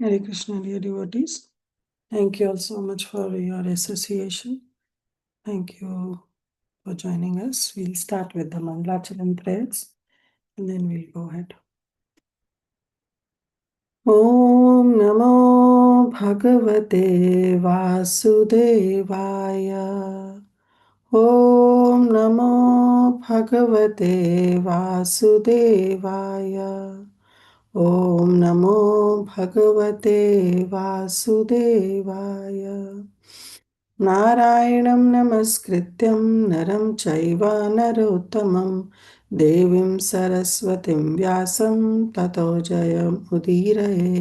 Hare Krishna, dear devotees. Thank you all so much for your association. Thank you for joining us. We'll start with the Mangalacharan prayers and then we'll go ahead. Om Namo Bhagavate Vasudevaya. Om Namo Bhagavate Vasudevaya. Om Namo Bhagavate Vasudevaya. नारायणं नमस्कृत्यं नरं चैव नरोत्तमं देवीं सरस्वतीं व्यासं ततो जयमुदीरये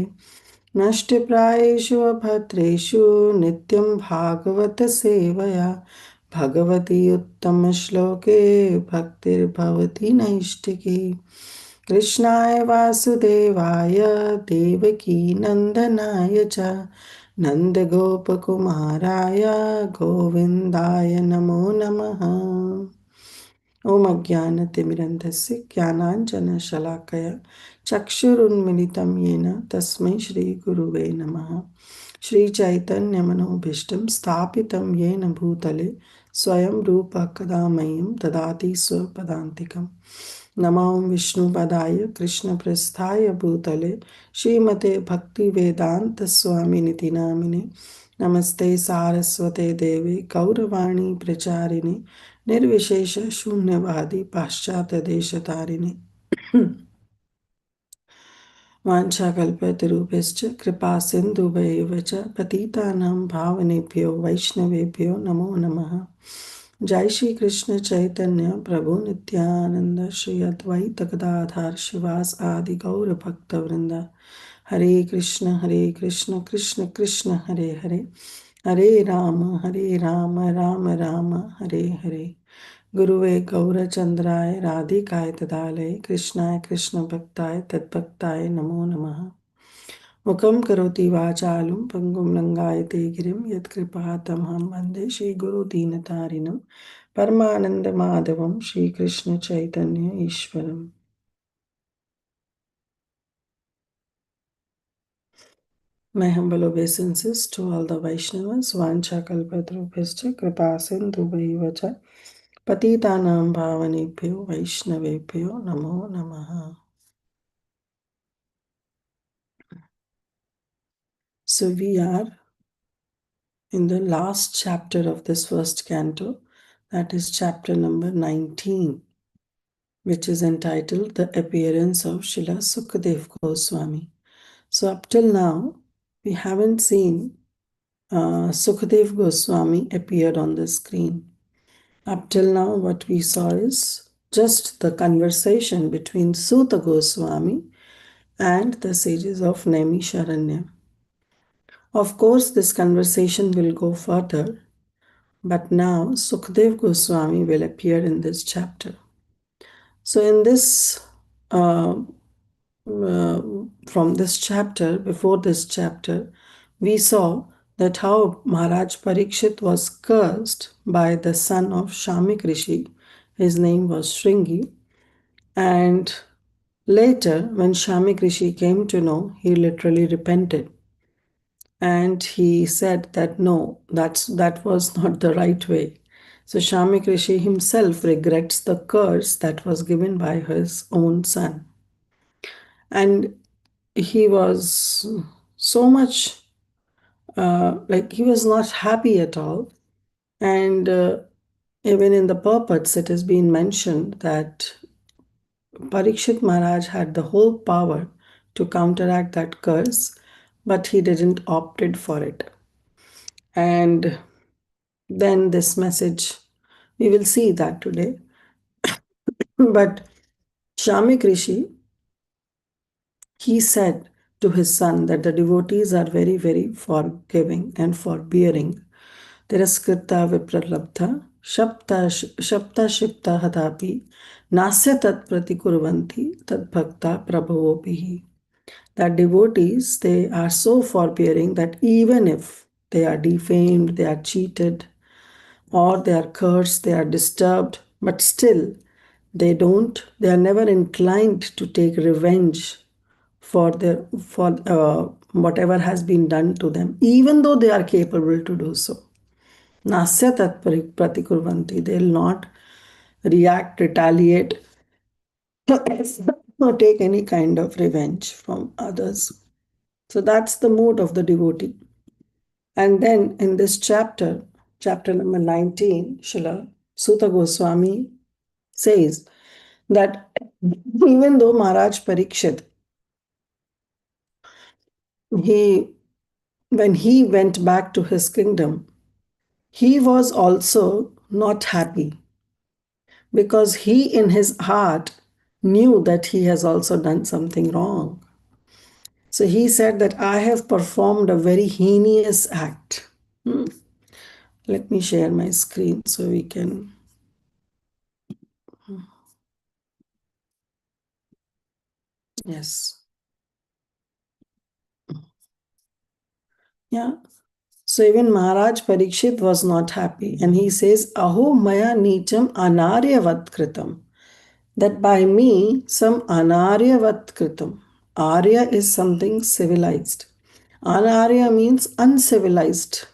नष्टप्रायेषु भद्रेषु नित्यं भागवतसेवया भगवती उत्तमश्लोके भक्तिर्भवति नैष्टिकी कृष्णाय वासुदेवाय देवकी नन्दनाय च नन्दगोपकुमाराय गोविन्दाय नमो नमः। ॐ अज्ञानतिमिरन्धस्य ज्ञानाञ्जनशलाकया चक्षुरुन्मिलितं येन तस्मै श्रीगुरुवे नमः। श्रीचैतन्यमनोभीष्टं स्थापितं येन भूतले स्वयं रूपः कदा मह्यं ददाति स्वपदान्तिकम्। नमो विष्णुपदाय कृष्णप्रेष्ठाय भूतले श्रीमते भक्तिवेदान्तस्वामिनिति नामिने नमस्ते सारस्वते देवे गौरवाणी प्रचारिणे निर्विशेष शून्यवादी पाश्चात्यदेशतारिणे वाञ्छाकल्पतरुभ्यश्च कृपा सिन्धुभ्येव च पतितानां पावनेभ्यो वैष्णवेभ्यो नमो नमः। जय श्री कृष्ण चैतन्य प्रभु नित्यानंद श्री अद्वैत गदाधर शिवास आदि गौर भक्त वृंदा हरे कृष्ण कृष्ण कृष्ण हरे हरे हरे राम राम राम हरे हरे गुरुवे गौरचंद्राय राधिकाय तदालय कृष्णाय कृष्ण भक्ताय तद्भक्ताय नमो नमः। मुखं करोति वाचालं पङ्गुं लङ्घयते गिरिं यत्कृपातमहं वन्दे श्रीगुरुदीनतारिणं परमानन्दमाधवं श्रीकृष्ण चैतन्य ईश्वरम्। My humble obeisances to all the Vaishnavas, Vancha Kalpatarubhascha, Kripa Sindhubhaiva cha, Patitanam Bhavanebhyo, Vaishnavebhyo, Namo Namaha. So we are in the last chapter of this first canto, that is chapter number 19, which is entitled The Appearance of Srila Sukadev Goswami. So up till now, we haven't seen Sukadev Goswami appeared on the screen. Up till now, what we saw is just the conversation between Suta Goswami and the sages of Naimisharanya. Of course, this conversation will go further, but now Sukadev Goswami will appear in this chapter. So in this, from this chapter, before this chapter, we saw that how Maharaj Parikshit was cursed by the son of Shamik Rishi. His name was Shringi. And later, when Shamik Rishi came to know, he literally repented. And he said that no, that was not the right way. So Shamik Rishi himself regrets the curse that was given by his own son. And he was so much like he was not happy at all. And even in the purports, it has been mentioned that Parikshit Maharaj had the whole power to counteract that curse, but he didn't opted for it. And then this message, we will see that today. But Shamik Rishi, he said to his son that the devotees are very, very forgiving and forbearing. Tiraskrita vipralabdha shapta shipta hatapi nasya tat pratikurvanti tad bhakta prabhavopihi. That devotees, they are so forbearing that even if they are defamed, they are cheated, or they are cursed, they are disturbed, but still they are never inclined to take revenge for whatever has been done to them, even though they are capable to do so. Nasya tat pratikurvanti. They'll not react, retaliate, or take any kind of revenge from others. So that's the mood of the devotee. And then in this chapter, chapter number 19, Srila Sutta Goswami says that even though Maharaj Parikshit, he when he went back to his kingdom, he was also not happy because he in his heart knew that he has also done something wrong. So he said that I have performed a very heinous act. Hmm. Let me share my screen so we can. Yes. Yeah. So even Maharaj Parikshit was not happy and he says, Aho maya nicham anaryavat kritam. That by me some anaryavat kritam. Arya is something civilized. Anarya means uncivilized.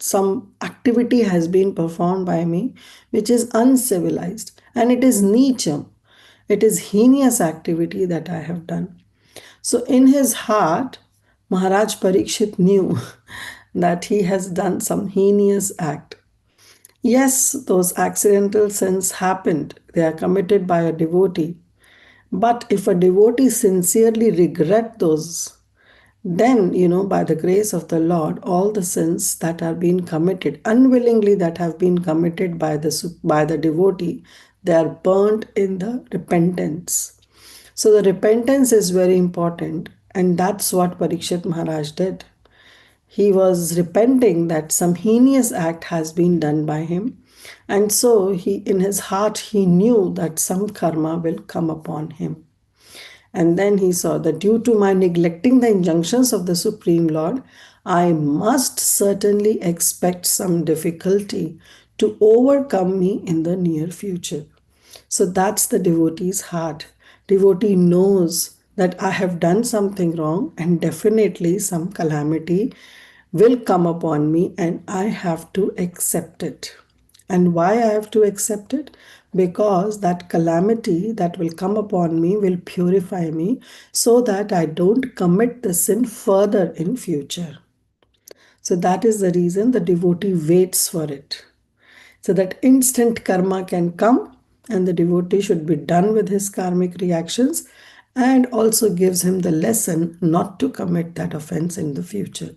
Some activity has been performed by me which is uncivilized and it is nicham. It is heinous activity that I have done. So in his heart, Maharaj Parikshit knew that he has done some heinous act. Yes, those accidental sins happened. They are committed by a devotee. But if a devotee sincerely regret those, then, by the grace of the Lord, all the sins that are being committed, unwillingly that have been committed by the devotee, they are burnt in the repentance. So the repentance is very important, and that's what Parikshit Maharaj did. He was repenting that some heinous act has been done by him, and so he, in his heart, he knew that some karma will come upon him. And then he saw that due to my neglecting the injunctions of the Supreme Lord, I must certainly expect some difficulty to overcome me in the near future. So that's the devotee's heart. Devotee knows that I have done something wrong and definitely some calamity will come upon me and I have to accept it. And why I have to accept it? Because that calamity that will come upon me will purify me so that I don't commit the sin further in future. So that is the reason the devotee waits for it. So that instant karma can come and the devotee should be done with his karmic reactions and also gives him the lesson not to commit that offense in the future.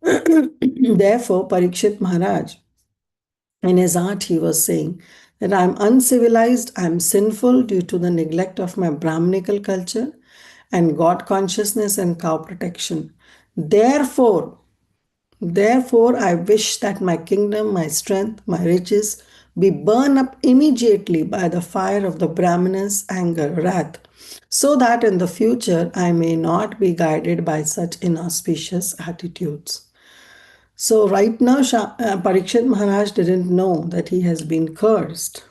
Therefore, Parikshit Maharaj, in his heart, he was saying that I am uncivilized, I am sinful due to the neglect of my Brahminical culture and God consciousness and cow protection. Therefore, I wish that my kingdom, my strength, my riches be burned up immediately by the fire of the Brahmanas' anger, wrath, so that in the future I may not be guided by such inauspicious attitudes. So, right now, Parikshit Maharaj didn't know that he has been cursed.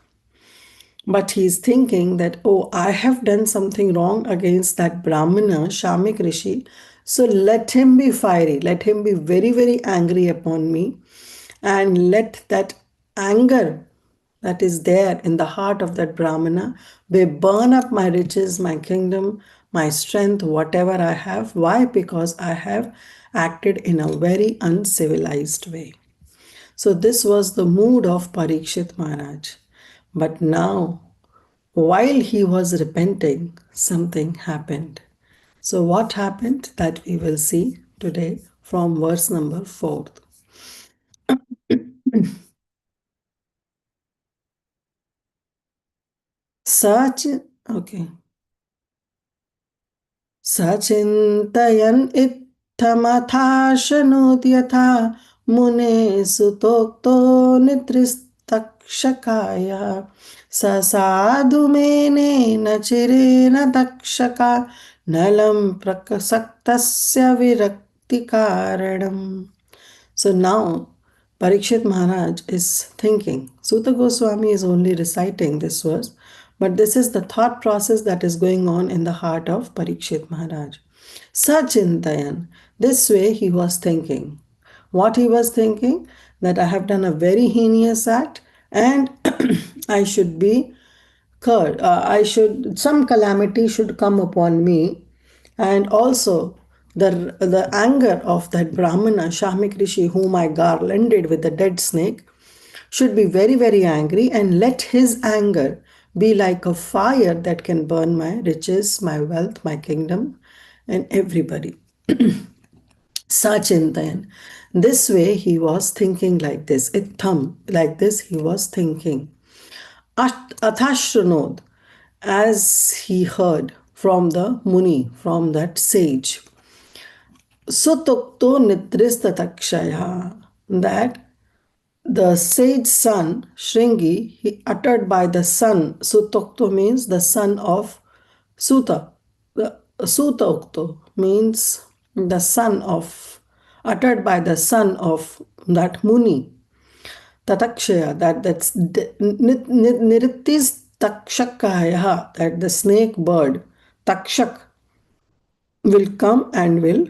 But he's thinking that, oh, I have done something wrong against that Brahmana, Shamik Rishi. So let him be fiery, let him be very, very angry upon me, and let that anger that is there in the heart of that Brahmana be burn up my riches, my kingdom, my strength, whatever I have. Why? Because I have acted in a very uncivilized way. So this was the mood of Parikshit Maharaj. But now while he was repenting, something happened. So, what happened? That we will see today from verse number 4. Such, okay. सचिन्तयन् इत्थमथाशनोद्यथा मुने सुतोक्तो निद्रिस्तक्षकाय स साधु मेनेन चिरेण तक्षका नलं प्रसक्तस्य विरक्तिकारणम्. So now Parikshit Maharaj is thinking. Suta Goswami is only reciting this verse, but this is the thought process that is going on in the heart of Parikshit Maharaj. Sachintayan. This way he was thinking. What he was thinking? That I have done a very heinous act and I should be some calamity should come upon me, and also the anger of that Brahmana Shamik Rishi whom I garlanded with the dead snake should be very, very angry, and let his anger be like a fire that can burn my riches, my wealth, my kingdom, and everybody. Sachintayan. This way he was thinking like this. Itham, like this he was thinking. Athashranod, as he heard from the Muni, from that sage. Sutukto Nitristatakshaya, that the sage son, Shringi, he uttered by the son, Sutokto means the son of Suta. The Suta Ukto means the son of, uttered by the son of that Muni. Tatakshaya, that's Niritis Takshakaya, that the snake bird, Takshak, will come and will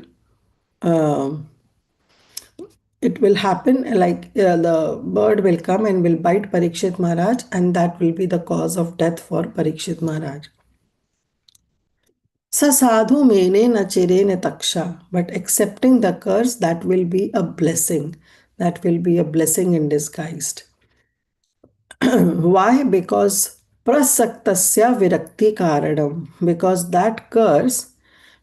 it will happen like the bird will come and will bite Parikshit Maharaj, and that will be the cause of death for Parikshit Maharaj. Sa sadhu mene na chirene taksha, but accepting the curse, that will be a blessing. That will be a blessing in disguise. Why? Because prasaktasya virakti karanam. Because that curse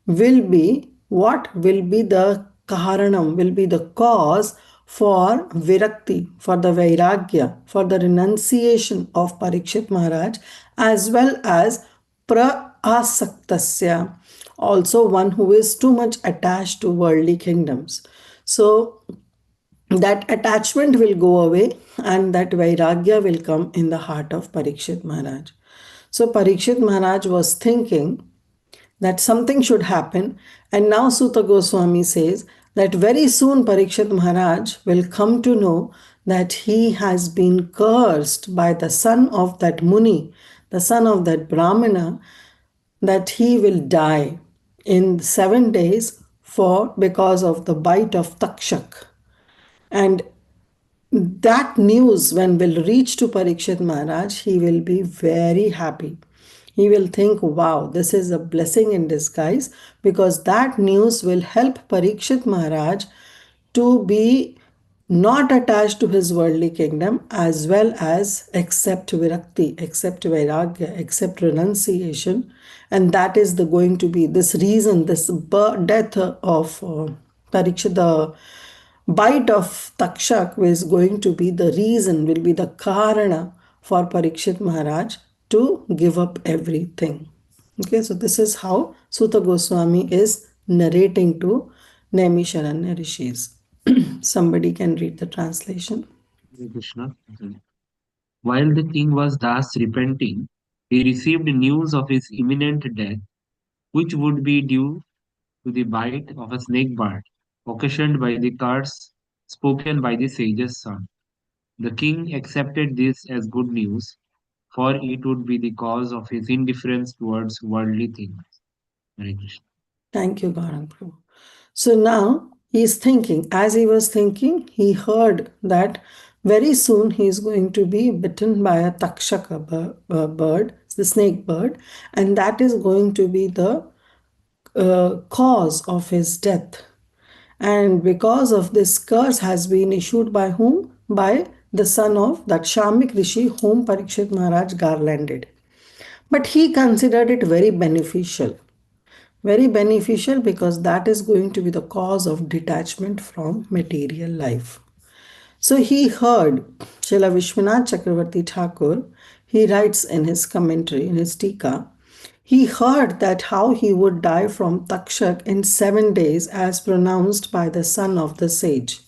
will be what will be the karanam, will be the cause for virakti, for the vairagya, for the renunciation of Parikshit Maharaj, as well as prasaktasya, also one who is too much attached to worldly kingdoms. So that attachment will go away and that vairagya will come in the heart of Parikshit Maharaj. So Parikshit Maharaj was thinking that something should happen, and now Suta Goswami says that very soon Parikshit Maharaj will come to know that he has been cursed by the son of that Muni, the son of that Brahmana, that he will die in 7 days for because of the bite of Takshak. And that news, when will reach to Parikshit Maharaj, he will be very happy. He will think, wow, this is a blessing in disguise, because that news will help Parikshit Maharaj to be not attached to his worldly kingdom, as well as accept virakti, accept vairagya, accept renunciation. And that is the going to be this reason, this death of Parikshit, the bite of Takshak is going to be the reason, will be the karana for Parikshit Maharaj to give up everything. Okay, so this is how Suta Goswami is narrating to Naimisharanya Rishis. Somebody can read the translation. Hare Krishna. While the king was thus repenting, he received news of his imminent death, which would be due to the bite of a snake bird, occasioned by the curse spoken by the sage's son. The king accepted this as good news, for it would be the cause of his indifference towards worldly things. Hare Krishna. Thank you, Gaurang Prabhu. So now he is thinking, as he was thinking, he heard that very soon he is going to be bitten by a takshaka bird, the snake bird, and that is going to be the cause of his death. And because of this curse has been issued by whom? By the son of that Shamik Rishi whom Parikshit Maharaj garlanded. But he considered it very beneficial. Very beneficial because that is going to be the cause of detachment from material life. So he heard Srila Vishwanath Chakravarti Thakur, he writes in his commentary, in his Tika, he heard that how he would die from Takshak in 7 days as pronounced by the son of the sage.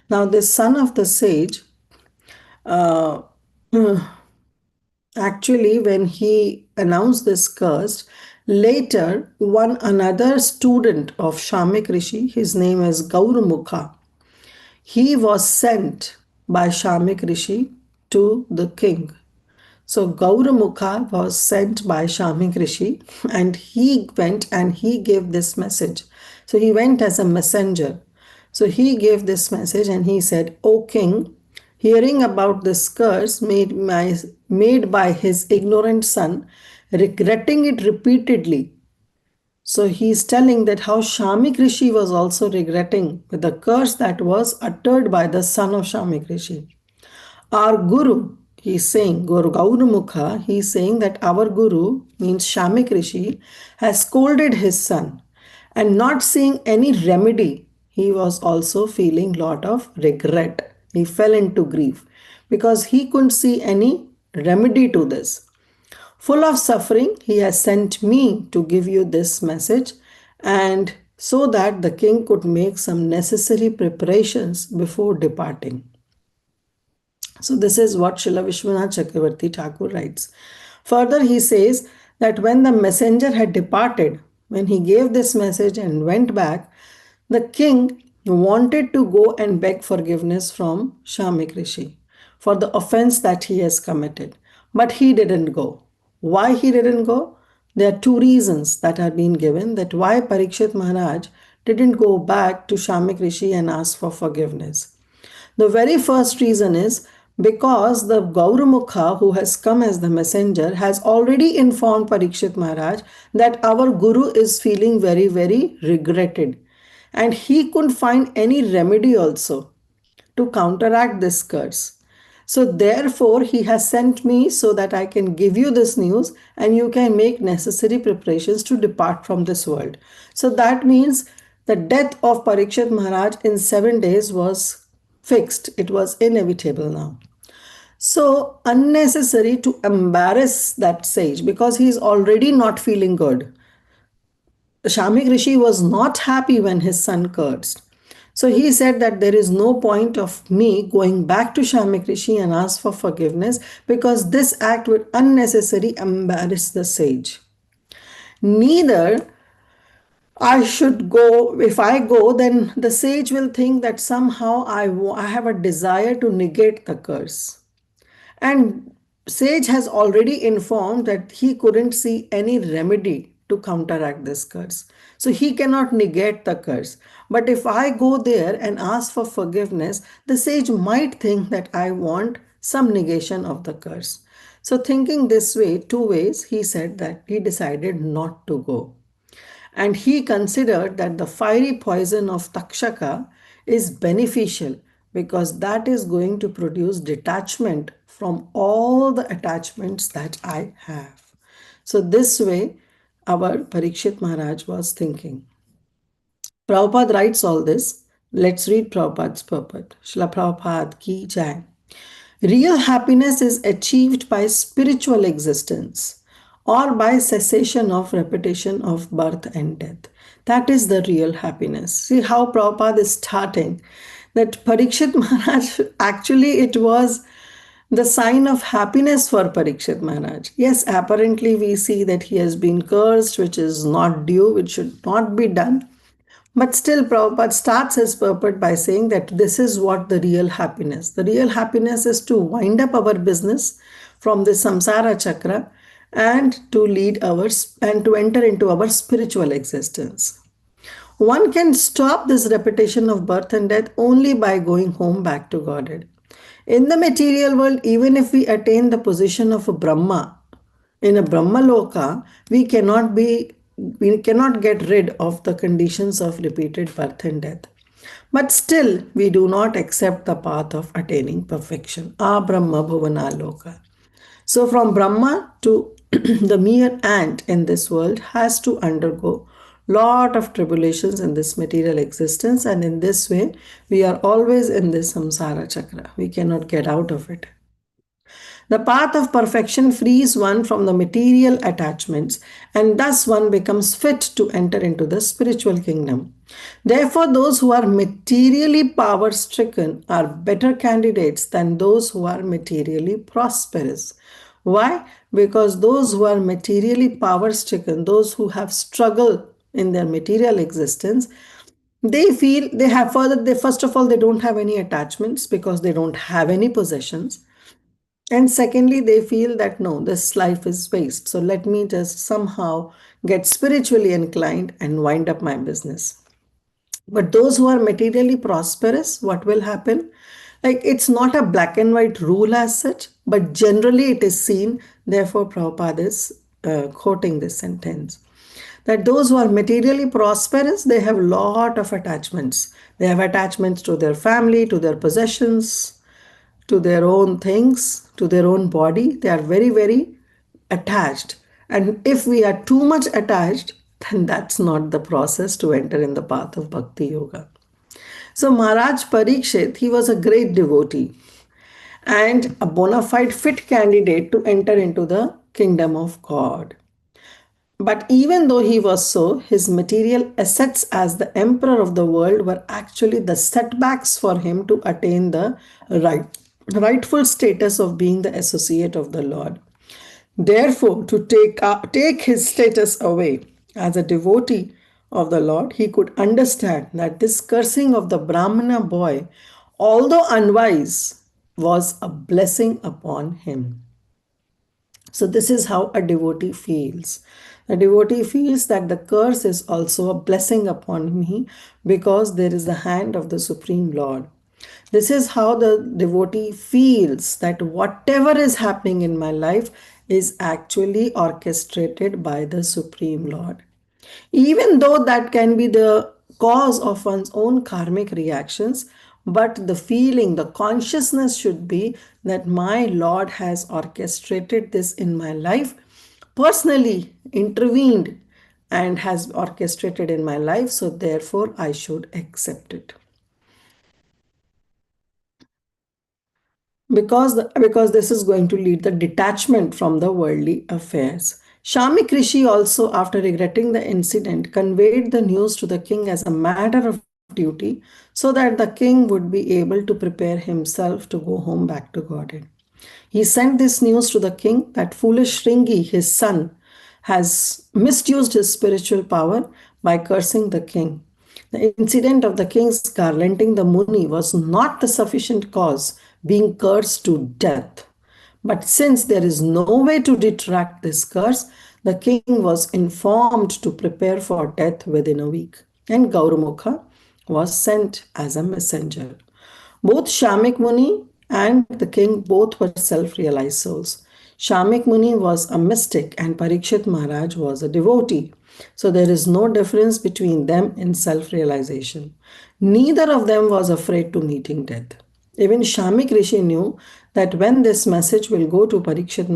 Now, this son of the sage, actually, when he announced this curse, later one another student of Shamik Rishi, his name is Gaurumukha, he was sent by Shamik Rishi to the king. So Gauramukha was sent by Shamik Rishi and he went and he gave this message So he went as a messenger. So he gave this message and he said, O king, hearing about this curse made by his ignorant son, regretting it repeatedly. So he's telling that how Shamik Rishi was also regretting the curse that was uttered by the son of Shamik Rishi. Our Guru, he's saying, Guru Gaurumukha, he's saying that our Guru, means Shamik Rishi, has scolded his son and not seeing any remedy. He was also feeling lot of regret. He fell into grief because he couldn't see any remedy to this. Full of suffering, he has sent me to give you this message and so that the king could make some necessary preparations before departing. So this is what Srila Vishwanath Chakravarti Thakur writes. Further, he says that when the messenger had departed, when he gave this message and went back, the king wanted to go and beg forgiveness from Shamik Rishi for the offense that he has committed. But he didn't go. Why he didn't go? There are two reasons that are being given that why Parikshit Maharaj didn't go back to Shamik Rishi and ask for forgiveness. The very first reason is because the Gaurumukha who has come as the messenger has already informed Parikshit Maharaj that our Guru is feeling very, very regretted. And he couldn't find any remedy also to counteract this curse. So, therefore, he has sent me so that I can give you this news and you can make necessary preparations to depart from this world. So, that means the death of Parikshit Maharaj in 7 days was fixed, it was inevitable now. So, unnecessary to embarrass that sage because he is already not feeling good. Shamik Rishi was not happy when his son cursed. So he said that there is no point of me going back to Shamik Rishi and ask for forgiveness because this act would unnecessarily embarrass the sage. Neither I should go, if I go, then the sage will think that somehow I have a desire to negate the curse. And Sage has already informed that he couldn't see any remedy to counteract this curse. So he cannot negate the curse. But if I go there and ask for forgiveness, the sage might think that I want some negation of the curse. So, thinking this way, two ways, he said that he decided not to go. And he considered that the fiery poison of Takshaka is beneficial because that is going to produce detachment from all the attachments that I have. So, this way, our Parikshit Maharaj was thinking. Prabhupada writes all this. Let's read Prabhupada's purport. Srila Prabhupada ki jai. Real happiness is achieved by spiritual existence or by cessation of repetition of birth and death. That is the real happiness. See how Prabhupada is starting. That Parikshit Maharaj, actually, it was the sign of happiness for Parikshit Maharaj. Yes, apparently we see that he has been cursed, which is not due, which should not be done. But still, Prabhupada starts his purport by saying that this is what the real happiness. The real happiness is to wind up our business from the samsara chakra and to lead our and to enter into our spiritual existence. One can stop this repetition of birth and death only by going home back to Godhead. In the material world, even if we attain the position of a Brahma, in a Brahma Loka, we cannot get rid of the conditions of repeated birth and death. But still, we do not accept the path of attaining perfection. Brahma Bhuvana Loka. So, from Brahma to the mere ant in this world has to undergo lot of tribulations in this material existence, and in this way, we are always in this samsara chakra. We cannot get out of it. The path of perfection frees one from the material attachments and thus one becomes fit to enter into the spiritual kingdom. Therefore, those who are materially power stricken are better candidates than those who are materially prosperous. Why? Because those who are materially power stricken, those who have struggled in their material existence, they feel they have further, they first of all, they don't have any attachments because they don't have any possessions. And secondly, they feel that no, this life is waste. So let me just somehow get spiritually inclined and wind up my business. But those who are materially prosperous, what will happen? Like, it's not a black and white rule as such, but generally it is seen. Therefore, Prabhupada is quoting this sentence, that those who are materially prosperous, they have lot of attachments. They have attachments to their family, to their possessions, to their own things, to their own body. They are very, very attached. And if we are too much attached, then that's not the process to enter in the path of Bhakti Yoga. So Maharaj Parikshit, he was a great devotee and a bona fide fit candidate to enter into the kingdom of God. But even though he was so, his material assets as the emperor of the world were actually the setbacks for him to attain the right, rightful status of being the associate of the Lord. Therefore, to take his status away as a devotee of the Lord, he could understand that this cursing of the Brahmana boy, although unwise, was a blessing upon him. So, this is how a devotee feels. A devotee feels that the curse is also a blessing upon me because there is the hand of the Supreme Lord. This is how the devotee feels, that whatever is happening in my life is actually orchestrated by the Supreme Lord. Even though that can be the cause of one's own karmic reactions, but the feeling, the consciousness should be that my Lord has orchestrated this in my life, personally intervened and has orchestrated in my life, so therefore I should accept it. Because this is going to lead the detachment from the worldly affairs. Shamik Rishi also, after regretting the incident, conveyed the news to the king as a matter of duty so that the king would be able to prepare himself to go home back to Godhead. He sent this news to the king that foolish Shringi, his son, has misused his spiritual power by cursing the king. The incident of the king's garlanding the Muni was not the sufficient cause, being cursed to death. But since there is no way to detract this curse, the king was informed to prepare for death within a week, and Gaurumukha was sent as a messenger. Both Shamik Muni and the king both were self-realized souls. Shamik Muni was a mystic and Parikshit Maharaj was a devotee. So there is no difference between them in self-realization. Neither of them was afraid to meeting death. Even Shamik Rishi knew that when this message will go to Parikshit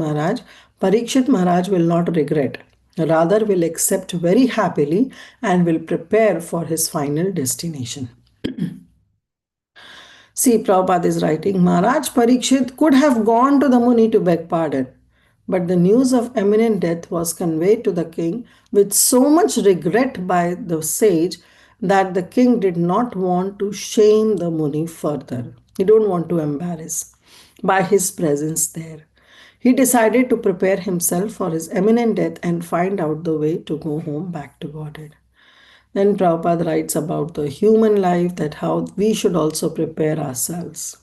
Maharaj will not regret. Rather will accept very happily and will prepare for his final destination. See, Prabhupada is writing, Maharaj Parikshit could have gone to the Muni to beg pardon, but the news of imminent death was conveyed to the king with so much regret by the sage that the king did not want to shame the Muni further. He don't want to embarrass by his presence there. He decided to prepare himself for his imminent death and find out the way to go home back to Godhead. Then Prabhupada writes about the human life, that how we should also prepare ourselves.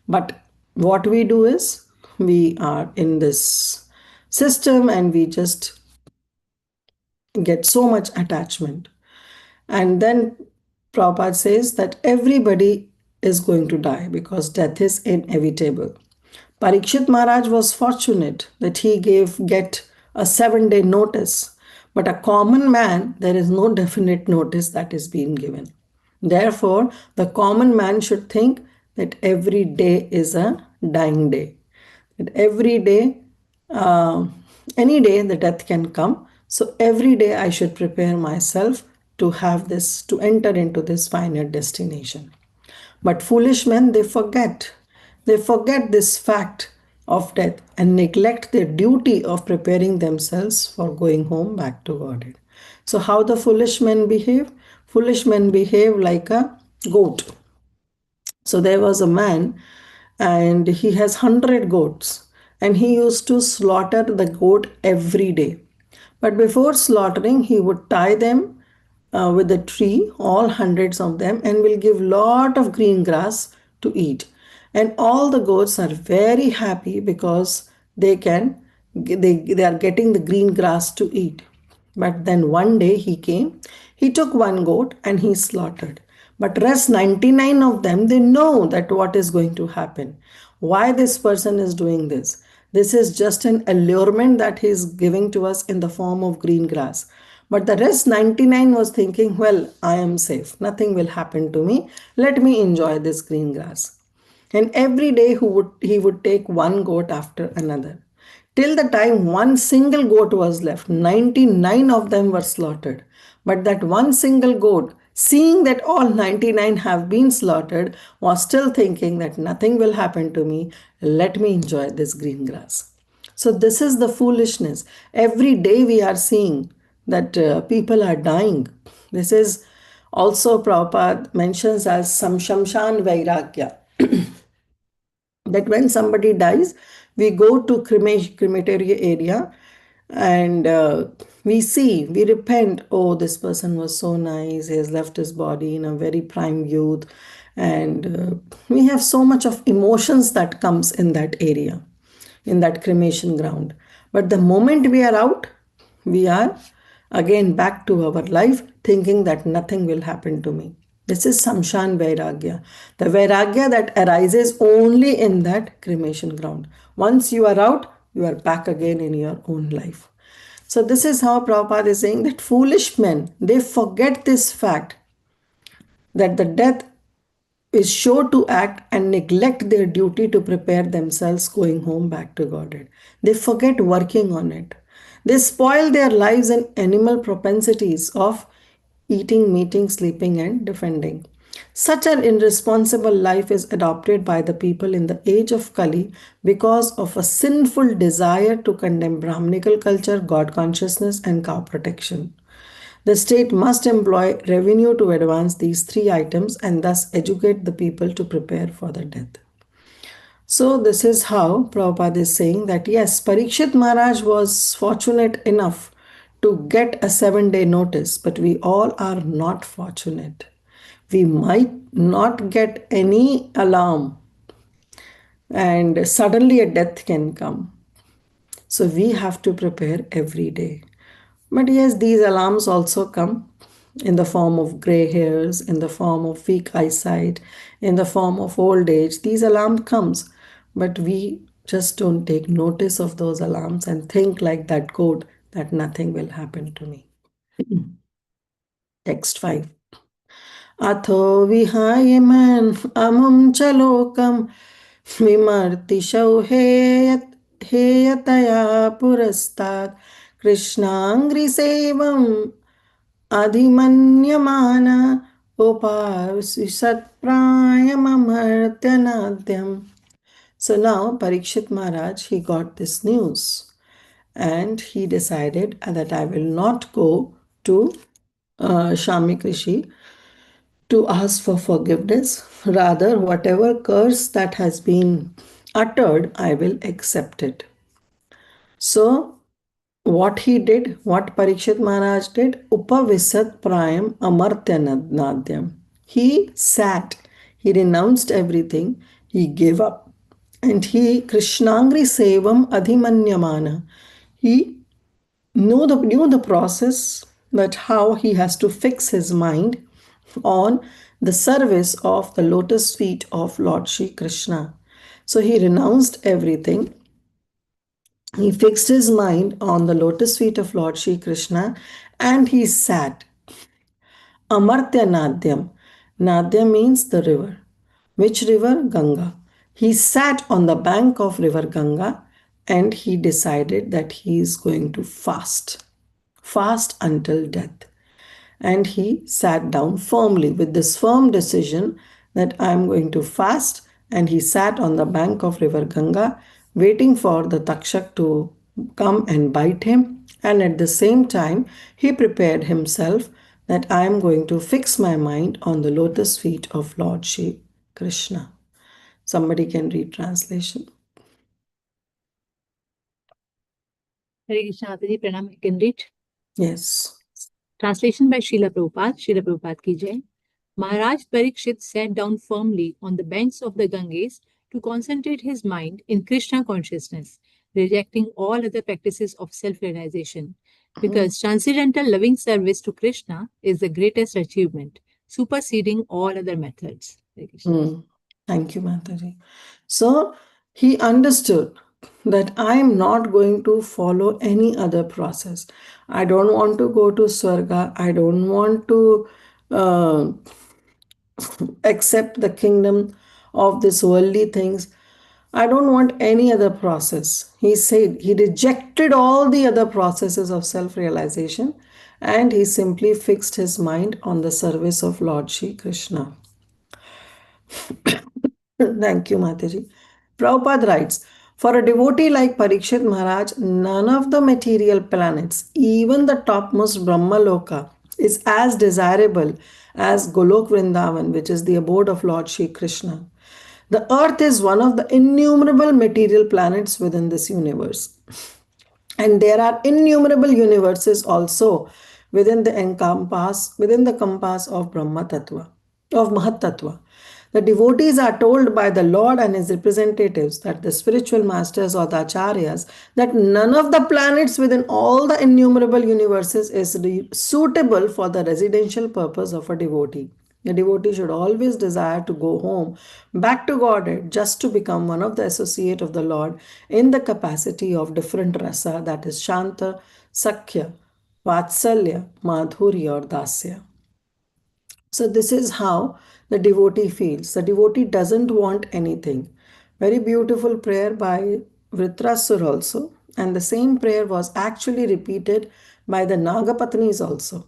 But what we do is we are in this system and we just get so much attachment. And then Prabhupada says that everybody is going to die because death is inevitable. Parikshit Maharaj was fortunate that he get a 7-day notice, but a common man, there is no definite notice that is being given. Therefore, the common man should think that every day is a dying day. That every day, uh, any day, the death can come. So every day I should prepare myself to have this, to enter into this final destination. But foolish men, they forget. They forget this fact of death and neglect their duty of preparing themselves for going home back to Godhead. So, how the foolish men behave? Foolish men behave like a goat. So there was a man and he has 100 goats and he used to slaughter the goat every day. But before slaughtering, he would tie them with a tree, all hundreds of them, and will give lot of green grass to eat. And all the goats are very happy because they are getting the green grass to eat. But then one day he came, He took one goat and he slaughtered. But rest 99 of them, they know that what is going to happen. Why this person is doing this? This is just an allurement that he is giving to us in the form of green grass. But the rest 99 was thinking, well, I am safe. Nothing will happen to me. Let me enjoy this green grass. And every day he would take one goat after another. Till the time one single goat was left, 99 of them were slaughtered. But that one single goat, seeing that all 99 have been slaughtered, was still thinking that nothing will happen to me. Let me enjoy this green grass. So, this is the foolishness. Every day we are seeing that people are dying. This is also Prabhupada mentions as Samshamshan Vairagya, that when somebody dies, we go to crematory area and we repent. Oh, this person was so nice. He has left his body in a very prime youth. And we have so much of emotions that comes in that area, in that cremation ground. But the moment we are out, we are again back to our life thinking that nothing will happen to me. This is Samshan Vairagya, the Vairagya that arises only in that cremation ground. Once you are out, you are back again in your own life. So, this is how Prabhupada is saying that foolish men, they forget this fact that the death is sure to act and neglect their duty to prepare themselves going home back to Godhead. They forget working on it. They spoil their lives in animal propensities of eating, meeting, sleeping, and defending. Such an irresponsible life is adopted by the people in the age of Kali because of a sinful desire to condemn Brahminical culture, God consciousness, and cow protection. The state must employ revenue to advance these three items and thus educate the people to prepare for the death. So, this is how Prabhupada is saying that yes, Parikshit Maharaj was fortunate enough to get a 7 day notice, but we all are not fortunate. We might not get any alarm, and suddenly a death can come. So, we have to prepare every day. But yes, these alarms also come in the form of gray hairs, in the form of weak eyesight, in the form of old age. These alarms comes, but we just don't take notice of those alarms and think like that goat that nothing will happen to me. Text 5. अथो विहायमन् अमुं च लोकं विमर्तिशौ हेयतया पुरस्तात् कृष्णाङ्घ्रिसेवम् अधिमन्यमान उपासिषत्प्रायममर्त्यनाद्यम्. So now Parikshit Maharaj, he got this news and he decided that I will not go to Shamik Rishi to ask for forgiveness. Rather, whatever curse that has been uttered, I will accept it. So, what he did, what Parikshit Maharaj did, Upavisat Prayam Amartyanadnadyam. He sat, he renounced everything, he gave up, and he Krishnangri Sevam Adhimanyamana. He knew the process, that how he has to fix his mind on the service of the lotus feet of Lord Shri Krishna. So he renounced everything. He fixed his mind on the lotus feet of Lord Shri Krishna and he sat. Amartya Nadyam. Nadya means the river. Which river? Ganga. He sat on the bank of river Ganga and he decided that he is going to fast. Fast until death. And he sat down firmly with this firm decision that I am going to fast. And he sat on the bank of river Ganga waiting for the Takshak to come and bite him. And at the same time, he prepared himself that I am going to fix my mind on the lotus feet of Lord Shri Krishna. Somebody can read translation. Hare Krishna, Mataji, Pranam, I can read. Yes. Translation by Srila Prabhupada. Srila Prabhupada ki jai. Maharaj Parikshit sat down firmly on the banks of the Ganges to concentrate his mind in Krishna consciousness, rejecting all other practices of self-realization. because transcendental loving service to Krishna is the greatest achievement, superseding all other methods. Hare Krishna. Hmm. Thank you, Mataji. So he understood that I am not going to follow any other process. I don't want to go to Swarga. I don't want to uh, accept the kingdom of these worldly things. I don't want any other process. He said he rejected all the other processes of self realization and he simply fixed his mind on the service of Lord Shri Krishna. Thank you, Mataji. Prabhupada writes, for a devotee like Parikshit Maharaj, none of the material planets, even the topmost Brahmaloka, is as desirable as Golok Vrindavan, which is the abode of Lord Shri Krishna. The earth is one of the innumerable material planets within this universe. And there are innumerable universes also within the compass of Brahma Tattva, of Mahat Tattva. The devotees are told by the Lord and his representatives, that the spiritual masters or the acharyas, that none of the planets within all the innumerable universes is suitable for the residential purpose of a devotee. The devotee should always desire to go home, back to Godhead, just to become one of the associate of the Lord in the capacity of different rasa, that is Shanta, Sakhya, Vatsalya, Madhurya or Dasya. So this is how the devotee feels. The devotee doesn't want anything. Very beautiful prayer by Vritrasur also. And the same prayer was actually repeated by the Nagapatnis also,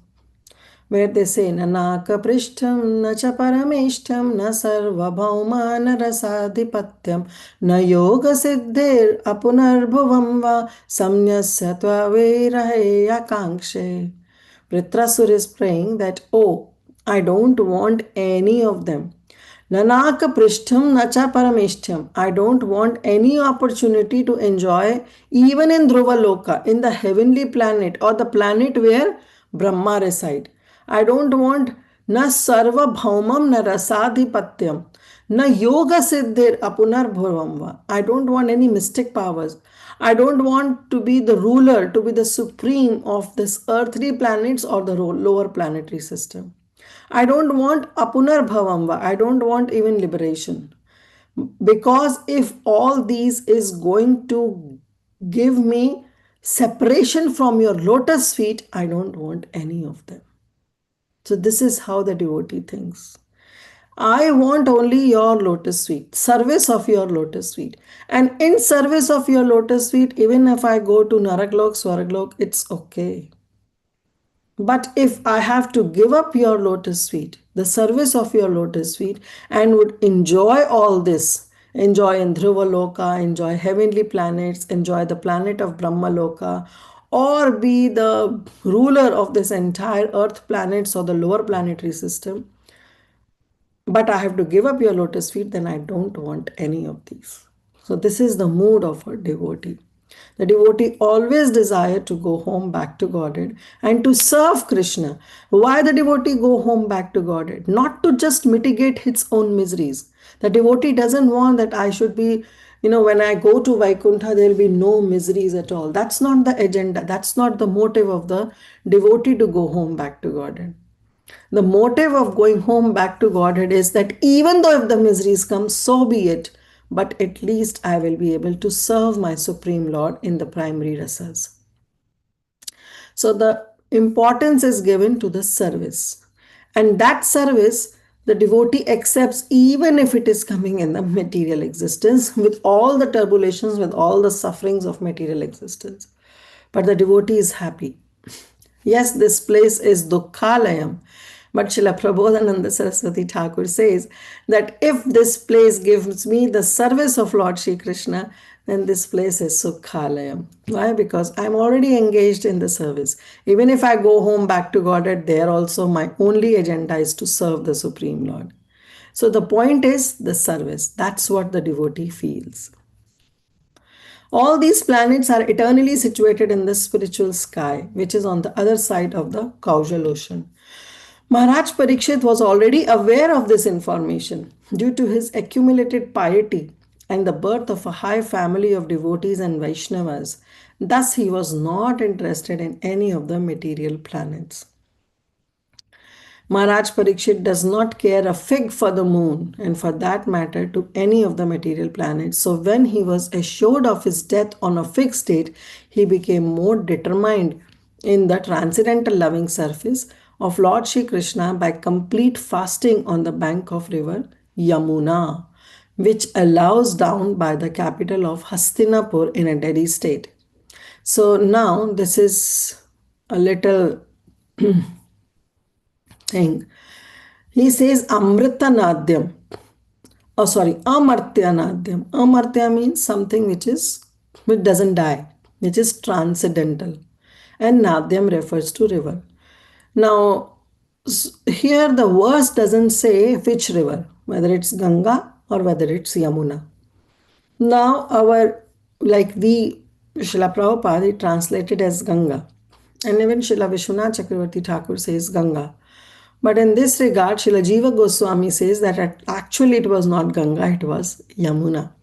where they say nanaka prishtham na cha parameshtham na sarvabhauma na rasadhipatyam na yoga siddhir apunarbhuvam va samnyasya tvaveiraheya kankshe. Vritrasur is praying that, oh, I don't want any of them. Nanaka Prishtham Nacha Parameshtham. I don't want any opportunity to enjoy even in Dhruva Loka, in the heavenly planet or the planet where Brahma reside. I don't want na sarva bhaumam na rasadhipatyam na yoga siddhir apunar bhurvamva. I don't want any mystic powers. I don't want to be the ruler, to be the supreme of this earthly planets or the lower planetary system. I don't want apunar bhavamva. I don't want even liberation. Because if all these is going to give me separation from your lotus feet, I don't want any of them. So this is how the devotee thinks. I want only your lotus feet, service of your lotus feet. And in service of your lotus feet, even if I go to Naraklok, Swaraglok, it's okay. But if I have to give up your lotus feet, the service of your lotus feet, and would enjoy all this, enjoy in Dhruva Loka, enjoy heavenly planets, enjoy the planet of Brahma Loka, or be the ruler of this entire earth planets or the lower planetary system, but I have to give up your lotus feet, then I don't want any of these. So this is the mood of a devotee. The devotee always desire to go home back to Godhead and to serve Krishna. Why the devotee go home back to Godhead? Not to just mitigate his own miseries. The devotee doesn't want that I should be, when I go to Vaikuntha, there will be no miseries at all. That's not the agenda. That's not the motive of the devotee to go home back to Godhead. The motive of going home back to Godhead is that even though if the miseries come, so be it, but at least I will be able to serve my Supreme Lord in the primary rasas. So the importance is given to the service. And that service, the devotee accepts even if it is coming in the material existence, with all the turbulations, with all the sufferings of material existence. But the devotee is happy. Yes, this place is Dukkhalayam. But Srila Prabodhananda Saraswati Thakur says that if this place gives me the service of Lord Shri Krishna, then this place is Sukhalayam. Why? Because I'm already engaged in the service. Even if I go home back to Godhead, there also my only agenda is to serve the Supreme Lord. So the point is the service. That's what the devotee feels. All these planets are eternally situated in the spiritual sky, which is on the other side of the causal ocean. Maharaj Parikshit was already aware of this information due to his accumulated piety and the birth of a high family of devotees and Vaishnavas, Thus, he was not interested in any of the material planets. Maharaj Parikshit does not care a fig for the moon and for that matter to any of the material planets. So when he was assured of his death on a fixed date, he became more determined in the transcendental loving service of Lord Shri Krishna by complete fasting on the bank of river Yamuna, which allows down by the capital of Hastinapur in a Delhi state. So now this is a little thing. He says Amritanadyam. Oh, sorry, Amartyanadyam. Amartya means something which doesn't die, which is transcendental. And Nadyam refers to river. Now, here the verse doesn't say which river, whether it's Ganga or whether it's Yamuna. Now, Srila Prabhupada, he translated as Ganga. And even Srila Vishwanath Chakravarti Thakur says Ganga. But in this regard, Srila Jiva Goswami says that actually it was not Ganga, it was Yamuna.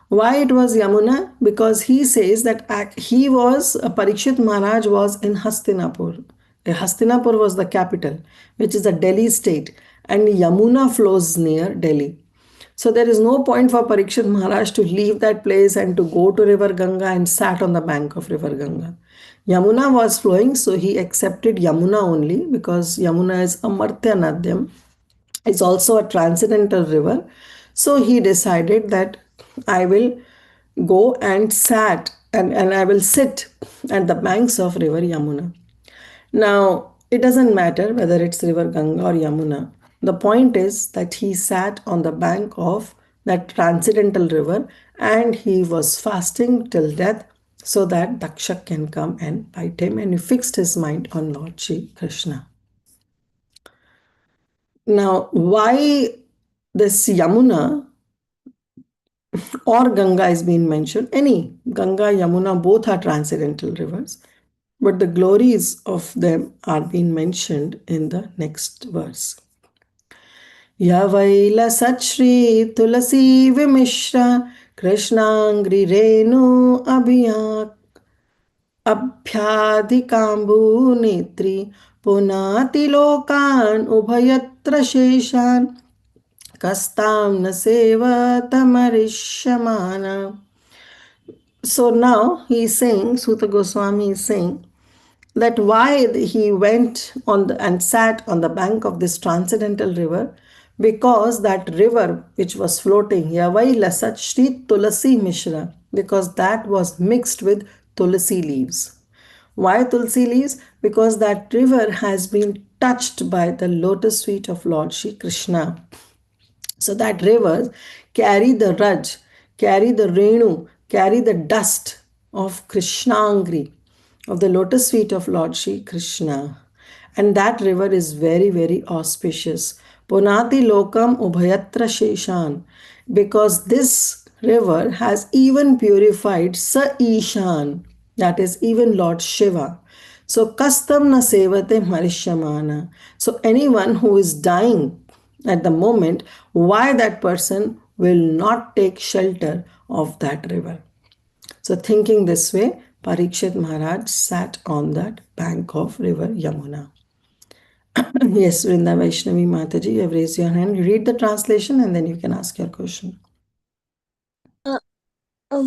Why it was Yamuna? Because he says that Parikshit Maharaj was in Hastinapur. Hastinapur was the capital, which is a Delhi state, and Yamuna flows near Delhi. So there is no point for Parikshit Maharaj to leave that place and to go to River Ganga and sat on the bank of River Ganga. Yamuna was flowing, so he accepted Yamuna only because Yamuna is Amartya Nadyam. It's also a transcendental river. So he decided that I will go and I will sit at the banks of river Yamuna. Now, it doesn't matter whether it's river Ganga or Yamuna. The point is that he sat on the bank of that transcendental river and he was fasting till death so that Dakshak can come and bite him, and he fixed his mind on Lord Shri Krishna. Now, why this Yamuna or Ganga is being mentioned? Any Ganga, Yamuna, both are transcendental rivers, but the glories of them are being mentioned in the next verse. Yavaila Satshri Tulasi Vimishra Krishnangri Renu Abhiyak Abhyadikambu Netri Punati Lokan Ubhayatra Sheshan Kastam Naseva Tamarishamana. So now he is saying, Suta Goswami is saying, that why he went and sat on the bank of this transcendental river, because that river which was floating, Yavai Lasat Shri Tulasi Mishra, because that was mixed with tulsi leaves. Why tulsi leaves? Because that river has been touched by the lotus feet of Lord Shri Krishna. So that rivers carry the raj, carry the renu, carry the dust of Krishnangri, of the lotus feet of Lord Shri Krishna. And that river is very, very auspicious. Punati lokam ubhayatra sheshan. Because this river has even purified Sa Ishan, that is even Lord Shiva. So kastam na sevate marishamana. So anyone who is dying at the moment, why that person will not take shelter of that river. So thinking this way, Parikshit Maharaj sat on that bank of river Yamuna. Yes, Vrinda Vaishnavi Mataji, you have raised your hand. You read the translation and then you can ask your question. Uh, I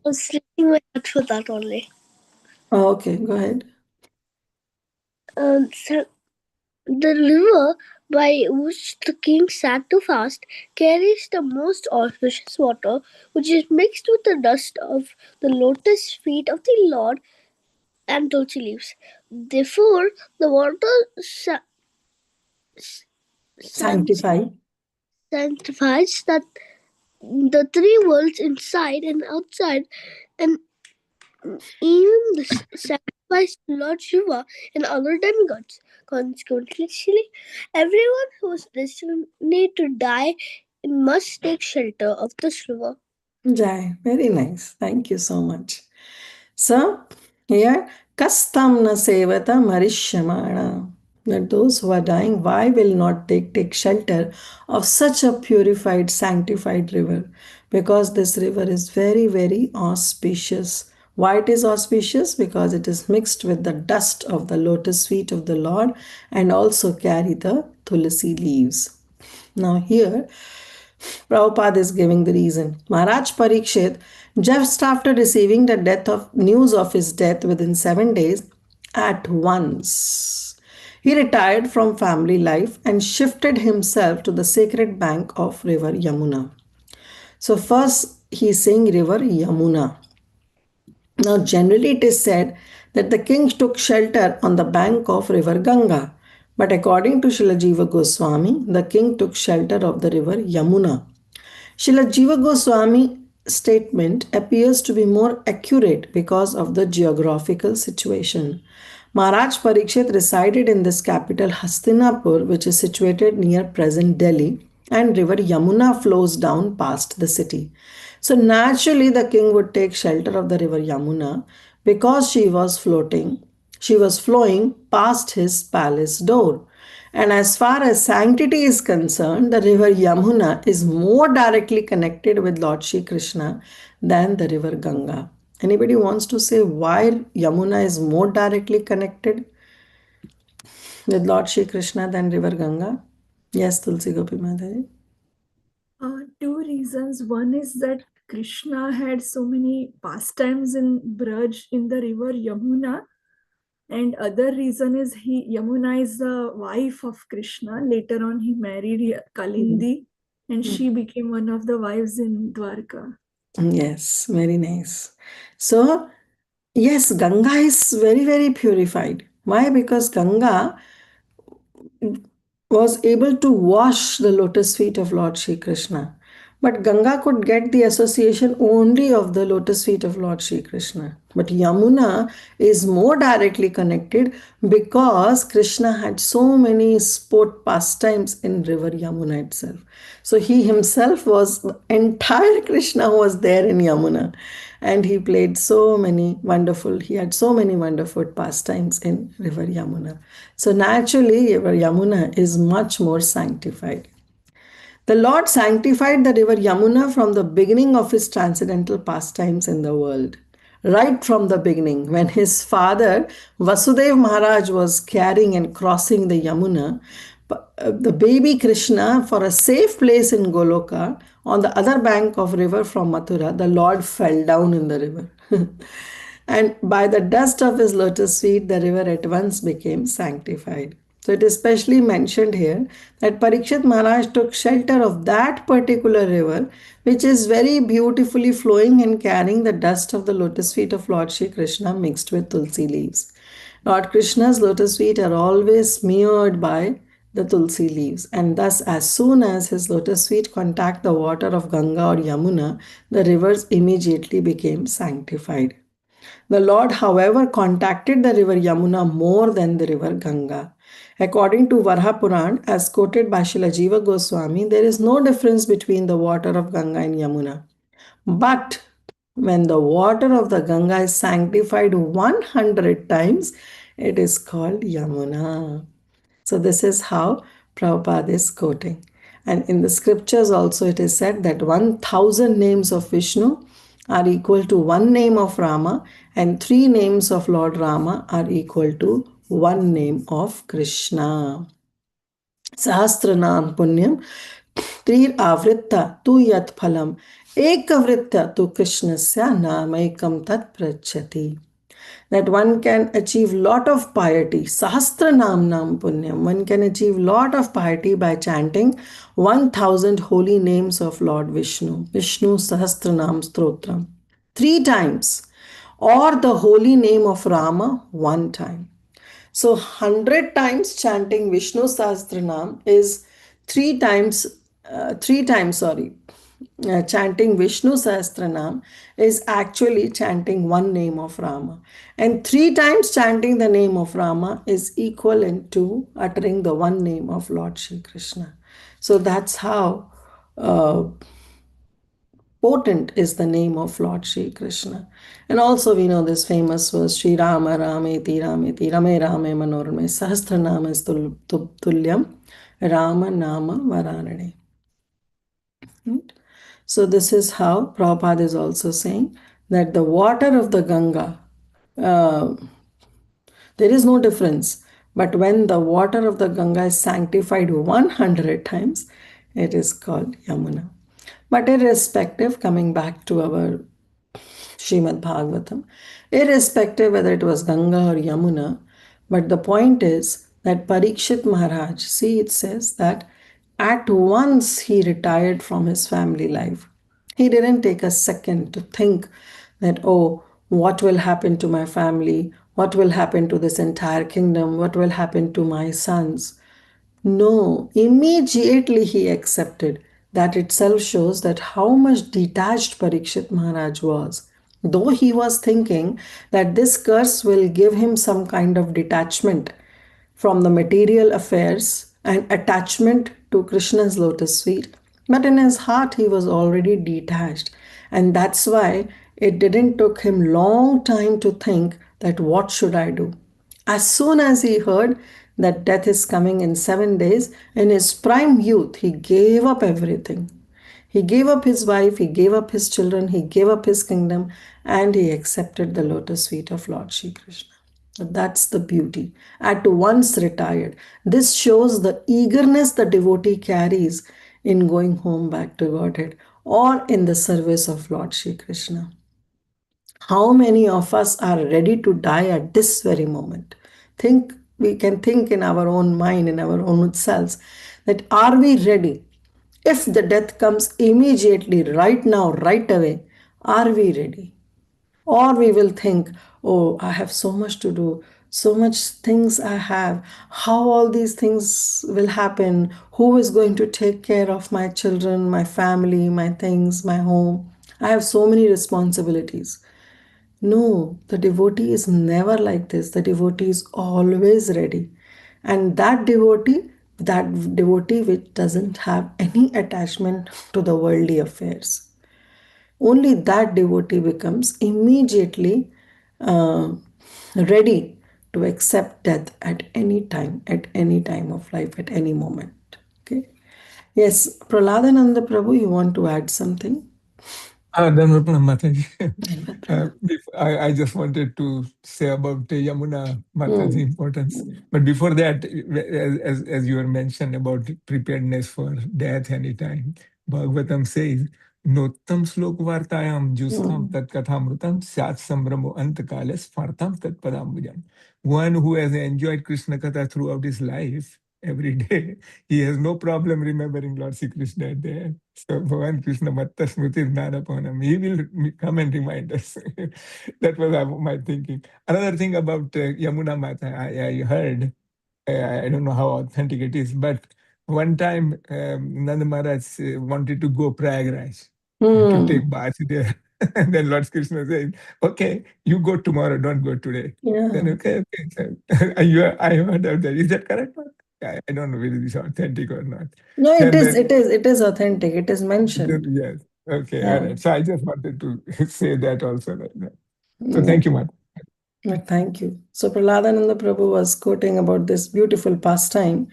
was reading my notes for that only. Oh, okay, go ahead. So the river by which the king sat to fast carries the most auspicious water, which is mixed with the dust of the lotus feet of the Lord and tulsi leaves. Therefore, the water Sanctify. sanctifies that the three worlds inside and outside, and even the sacrifice to Lord Shiva and other demigods. Consequently, everyone who is destined to die must take shelter of this river. Jai, very nice. Thank you so much. So, here, kastam na sevata marishamana. That those who are dying, why will not take shelter of such a purified, sanctified river? because this river is very, very auspicious. Why it is auspicious? Because it is mixed with the dust of the lotus feet of the Lord and also carry the tulsi leaves. Now here Prabhupada is giving the reason. Maharaj Parikshit, just after receiving the news of his death within 7 days, at once he retired from family life and shifted himself to the sacred bank of river Yamuna. So first he is saying river Yamuna. Now generally it is said that the king took shelter on the bank of river Ganga. But according to Srila Jiva Goswami, the king took shelter of the river Yamuna. Srila Jiva Goswami statement appears to be more accurate because of the geographical situation. Maharaj Parikshit resided in this capital Hastinapur, which is situated near present Delhi, and river Yamuna flows down past the city. So naturally the king would take shelter of the river Yamuna because she was flowing past his palace door. And as far as sanctity is concerned, the river Yamuna is more directly connected with Lord Shri Krishna than the river Ganga. Anybody wants to say why Yamuna is more directly connected with Lord Shri Krishna than river Ganga? Yes, Tulsi Gopi Madhuri. Two reasons. One is that Krishna had so many pastimes in Braj in the river Yamuna, and other reason is Yamuna is the wife of Krishna. Later on, he married Kalindi, and she became one of the wives in Dwarka. Yes, very nice. So, yes, Ganga is very, very purified. Why? Because Ganga was able to wash the lotus feet of Lord Shri Krishna. But Ganga could get the association only of the lotus feet of Lord Shri Krishna. But Yamuna is more directly connected because Krishna had so many sport pastimes in river Yamuna itself. So he himself was the entire Krishna who was there in Yamuna. And he played he had so many wonderful pastimes in river Yamuna. So naturally, river Yamuna is much more sanctified. The Lord sanctified the river Yamuna from the beginning of his transcendental pastimes in the world. Right from the beginning, when his father Vasudev Maharaj was carrying and crossing the Yamuna, the baby Krishna, for a safe place in Goloka, on the other bank of river from Mathura, the Lord fell down in the river. And by the dust of his lotus feet, the river at once became sanctified. So it is specially mentioned here that Parikshit Maharaj took shelter of that particular river, which is very beautifully flowing and carrying the dust of the lotus feet of Lord Shri Krishna mixed with tulsi leaves. Lord Krishna's lotus feet are always smeared by the tulsi leaves, and thus, as soon as his lotus feet contact the water of Ganga or Yamuna, the rivers immediately became sanctified. The Lord, however, contacted the river Yamuna more than the river Ganga. According to Varha Puran, as quoted by Srila Jiva Goswami, there is no difference between the water of Ganga and Yamuna. But when the water of the Ganga is sanctified 100 times, it is called Yamuna. So this is how Prabhupada is quoting. And in the scriptures also it is said that 1000 names of Vishnu are equal to one name of Rama, and 3 names of Lord Rama are equal to one name of Krishna. Sahasranam punyam trir avritta tu yat phalam ekavritta tu krishnasya namaikam tat prachati. That one can achieve lot of piety, sahasranam nam punyam. One can achieve lot of piety by chanting 1000 holy names of Lord Vishnu, Vishnu Sahasranam Stotram, 3 times, or the holy name of Rama 1 time. So 100 times chanting Vishnu Sahasranam is 3 times, chanting Vishnu Sahasranam is actually chanting one name of Rama. And 3 times chanting the name of Rama is equivalent to uttering the one name of Lord Shri Krishna. So that's how potent is the name of Lord Shri Krishna. And also we know this famous verse, Shri Rama Rameti Rameti Rame Rame Manorame Sahasranama Tulyam Rama Nama Varanane. Right? So this is how Prabhupada is also saying that the water of the Ganga, uh, there is no difference. But when the water of the Ganga is sanctified 100 times, it is called Yamuna. But irrespective, coming back to our Srimad Bhagavatam, irrespective whether it was Ganga or Yamuna, but the point is that Parikshit Maharaj, see, it says that at once he retired from his family life. He didn't take a second to think that, oh, what will happen to my family? What will happen to this entire kingdom? What will happen to my sons? No, immediately he accepted. That itself shows that how much detached Parikshit Maharaj was. Though he was thinking that this curse will give him some kind of detachment from the material affairs and attachment to Krishna's lotus feet, but in his heart he was already detached. And that's why it didn't took him long time to think that what should I do. As soon as he heard that death is coming in 7 days, in his prime youth, he gave up everything. He gave up his wife, he gave up his children, he gave up his kingdom, and he accepted the lotus feet of Lord Shri Krishna. That's the beauty. At once retired. This shows the eagerness the devotee carries in going home back to Godhead or in the service of Lord Shri Krishna. How many of us are ready to die at this very moment? Think, we can think in our own mind, in our own selves, that are we ready? If the death comes immediately, right now, right away, are we ready? Or we will think, oh, I have so much to do, so much things I have. How all these things will happen? Who is going to take care of my children, my family, my things, my home? I have so many responsibilities. No, the devotee is never like this. The devotee is always ready. And that devotee which doesn't have any attachment to the worldly affairs, only that devotee becomes immediately uh, ready to accept death at any time of life, at any moment. Okay. Yes, Praladananda Prabhu, you want to add something? Dhanurapana Mataji. Dhanvat Pranam. I just wanted to say about Yamuna Mataji Hmm. importance. But before that, as you were mentioned about preparedness for death anytime, Bhagavatam says, Nottam slok vartayam justam Hmm. tat kathamrutam syat sambramo antakale spartam tat padambujam. One who has enjoyed Krishna Katha throughout his life, every day, he has no problem remembering Lord Sri Krishna at the end. So Bhavan Krishna Matta Smriti Jnanapanam, he will come and remind us. That was my thinking. Another thing about Yamuna Mata, I heard, I don't know how authentic it is, but one time Nanda Maharaj wanted to go Prayagraj to Hmm. take bath there. And then Lord Krishna said, okay, you go tomorrow, don't go today. Then, Yeah. okay. So, I heard of that. Is that correct? I don't know whether it's authentic or not. No, it Then, is, then it is, it is authentic. It is mentioned. yes. Okay, all Yeah. right. So I just wanted to say that also like that. So Yeah. thank you, Matt. Thank you. So Praladananda Prabhu was quoting about this beautiful pastime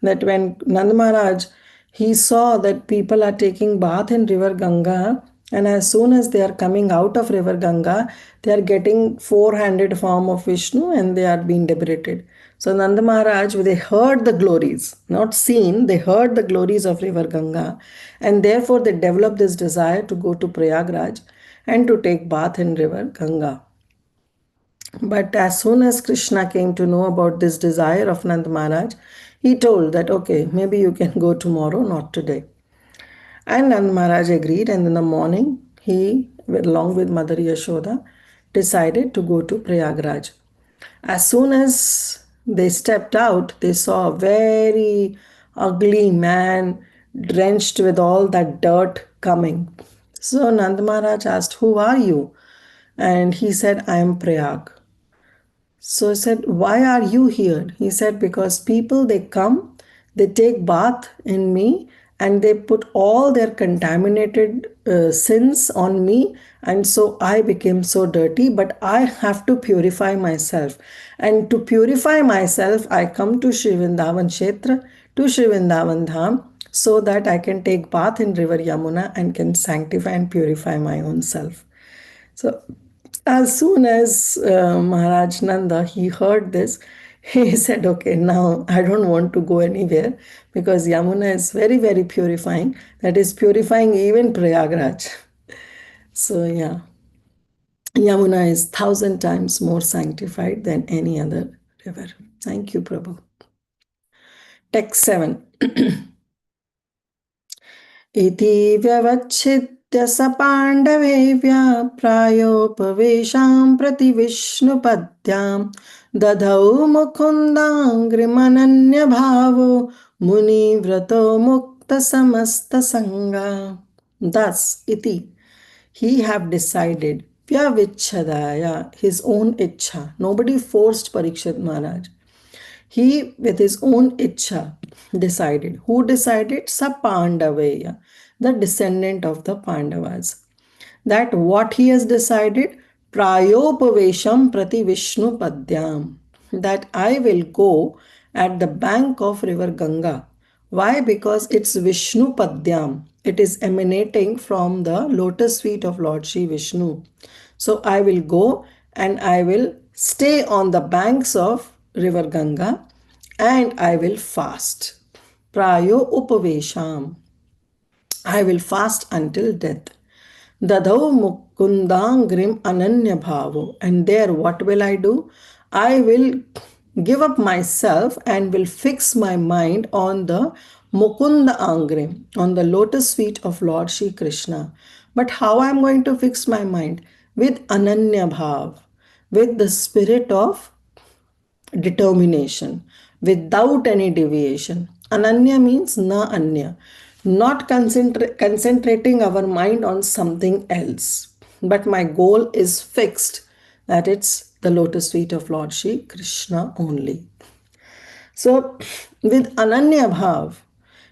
that when Nand Maharaj, he saw that people are taking bath in river Ganga, and as soon as they are coming out of river Ganga, they are getting four-handed form of Vishnu and they are being liberated. So Nanda Maharaj, they heard the glories, not seen, they heard the glories of river Ganga, and therefore they developed this desire to go to Prayagraj and to take bath in river Ganga. But as soon as Krishna came to know about this desire of Nand Maharaj, he told that, okay, maybe you can go tomorrow, not today. And Nand Maharaj agreed, and in the morning, he, along with Mother Yashoda, decided to go to Prayagraj. As soon as they stepped out, they saw a very ugly man drenched with all that dirt coming. So Nand Maharaj asked, who are you? And he said, I am Prayag. So I said, why are you here? He said, because people, they come, they take bath in me and they put all their contaminated sins on me. And so I became so dirty, but I have to purify myself. And to purify myself, I come to Shri Vrindavan Kshetra, to Shri Vrindavan Dham, so that I can take bath in river Yamuna and can sanctify and purify my own self. So as soon as Maharaj Nanda, he heard this, he said, okay, now I don't want to go anywhere because Yamuna is very, very purifying. That is purifying even Prayagraj. So yeah, Yamuna is 1,000 times more sanctified than any other river. Thank you, Prabhu. Text 7. इति व्यवच्छिद्य स पाण्डवेव्या प्रायोपवेशां प्रति विष्णुपद्यां दधौ मुकुन्दाङ्घ्रिमनन्यभावो मुनिव्रतो मुक्तसमस्तसङ्गा. Thus, iti, he have decided, Vyavichadaya, his own ichha. Nobody forced Parikshit Maharaj. He, with his own ichha, decided. Who decided? Sapandaveya, the descendant of the Pandavas. That what he has decided? Prayopavesham prati Vishnu padyam. That I will go at the bank of river Ganga. Why? Because it's Vishnu padyam. It is emanating from the lotus feet of Lord Shri Vishnu. So I will go and I will stay on the banks of river Ganga and I will fast. Prayo upavesham. I will fast until death. Dadau mukundangrim ananya bhavo. And there what will I do? I will give up myself and will fix my mind on the mukunda angrim, on the lotus feet of Lord Shri Krishna. But how I am going to fix my mind? With ananya bhav, with the spirit of determination, without any deviation. Ananya means na anya, not concentrating our mind on something else. But my goal is fixed, that it's the lotus feet of Lord Shri Krishna only. So, with Ananya Bhav,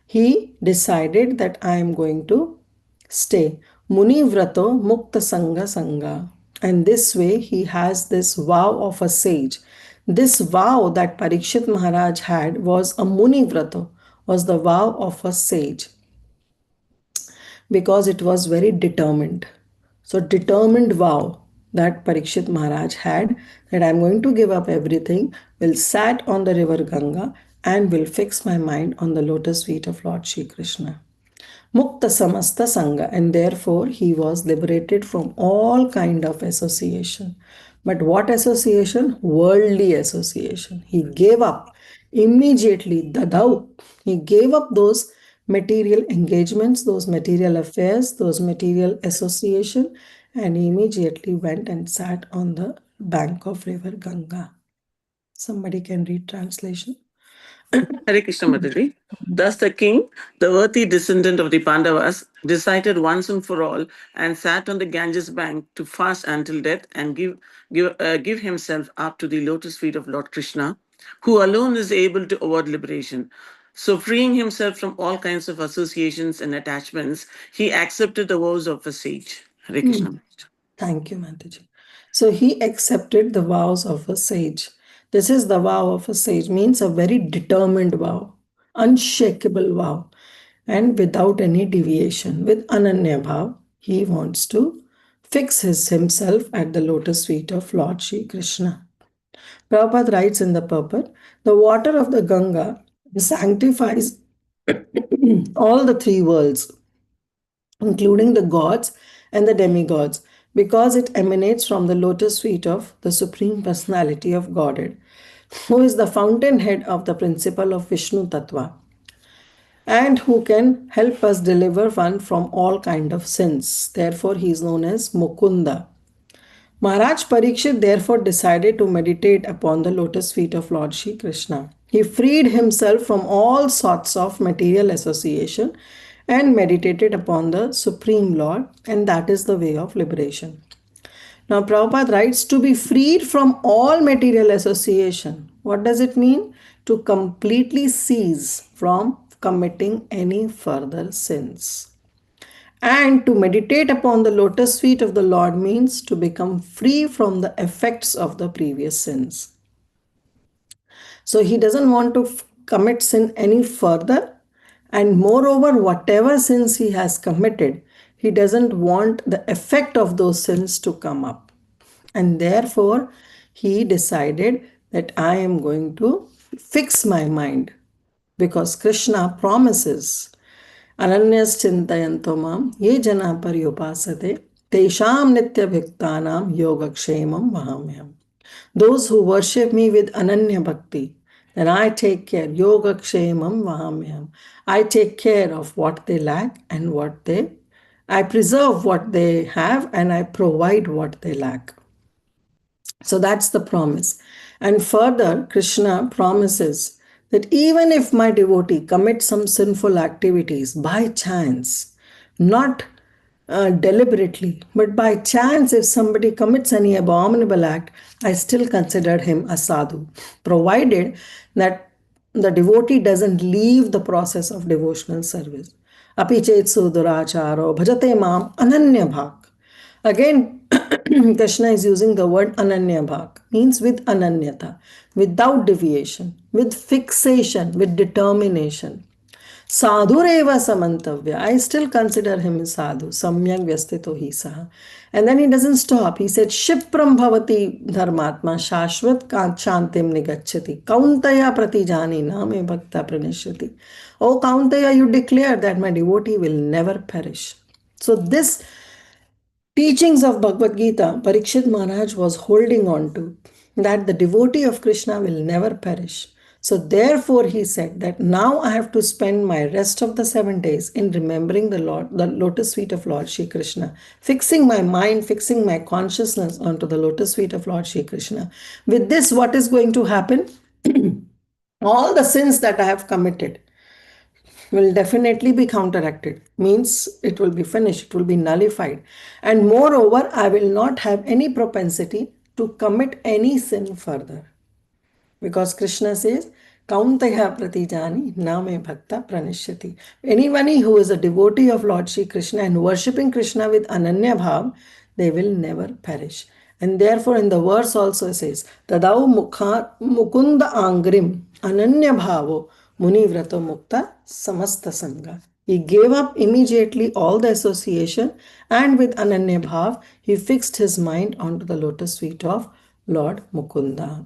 he decided that I am going to stay. Muni Vrato Mukta Sangha Sangha. And this way he has this vow of a sage. This vow that Parikshit Maharaj had was a Muni Vrato, was the vow of a sage, because it was very determined. So, determined vow that Parikshit Maharaj had, that I am going to give up everything, will sat on the river Ganga and will fix my mind on the lotus feet of Lord Shri Krishna. Mukta Samasta Sangha, and therefore he was liberated from all kind of association. But what association? Worldly association. He gave up immediately, dadau. He gave up those material engagements, those material affairs, those material association, and immediately went and sat on the bank of river Ganga. Somebody can read translation. Hare Krishna Mataji. Thus the king, the worthy descendant of the Pandavas, decided once and for all and sat on the Ganges bank to fast until death and give himself up to the lotus feet of Lord Krishna, who alone is able to award liberation. So, freeing himself from all kinds of associations and attachments, he accepted the vows of a sage. Hare Krishna. Thank you, Mataji. So he accepted the vows of a sage. This is the vow of a sage, means a very determined vow, unshakable vow, and without any deviation. With Ananya Bhav, he wants to fix himself at the lotus feet of Lord Shri Krishna. Prabhupada writes in the purport, the water of the Ganga sanctifies all the three worlds, including the gods and the demigods, because it emanates from the lotus feet of the Supreme Personality of Godhead, who is the fountainhead of the principle of Vishnu Tattva, and who can help us deliver one from all kind of sins. Therefore, he is known as Mukunda. Maharaj Parikshit therefore decided to meditate upon the lotus feet of Lord Shri Krishna. He freed himself from all sorts of material association and meditated upon the Supreme Lord, and that is the way of liberation. Now, Prabhupada writes, to be freed from all material association. What does it mean? To completely cease from committing any further sins. And to meditate upon the lotus feet of the Lord means to become free from the effects of the previous sins. So he doesn't want to commit sin any further, And moreover, whatever sins he has committed, he doesn't want the effect of those sins to come up. And therefore, he decided that I am going to fix my mind, because Krishna promises, Ananyas chintayanto mam ye jana paryupasate tesham nitya bhiktanam yogakshemam vahamyam. Those who worship me with Ananya Bhakti, then I take care, Yoga Kshemam Vahamyam. I take care of what they lack and I preserve what they have and I provide what they lack. So that's the promise. And further, Krishna promises that even if my devotee commits some sinful activities by chance, not deliberately, but by chance, if somebody commits any abominable act, I still consider him a sadhu, provided that the devotee doesn't leave the process of devotional service. Api chet suduracharo bhajate mam ananya bhak. Again, Krishna is using the word ananya bhak, means with ananyata, without deviation, with fixation, with determination. Sadhureva samantavya. I still consider him a sadhu. Samyak vyastito hi saha. And then he doesn't stop. He said, Shipram bhavati dharmatma shashvat shantim nigachati. Kauntaya pratijani name bhakta pranishyati. Oh Kauntaya, you declare that my devotee will never perish. So this teachings of Bhagavad Gita, Parikshit Maharaj was holding on to, that the devotee of Krishna will never perish. So therefore he said that now I have to spend my rest of the 7 days in remembering the Lord, the lotus feet of Lord Shri Krishna, fixing my mind, fixing my consciousness onto the lotus feet of Lord Shri Krishna. With this, what is going to happen? All the sins that I have committed will definitely be counteracted, means it will be finished, it will be nullified. And moreover, I will not have any propensity to commit any sin further. Because Krishna says, Kauntaya pratijani name bhakta pranishyati. Anyone who is a devotee of Lord Shri Krishna and worshipping Krishna with ananya bhav, they will never perish. And therefore in the verse also says, Tadau mukunda angrim ananya bhavo munivrato mukta samasta sangha. He gave up immediately all the association, and with ananya bhav, he fixed his mind onto the lotus feet of Lord Mukunda.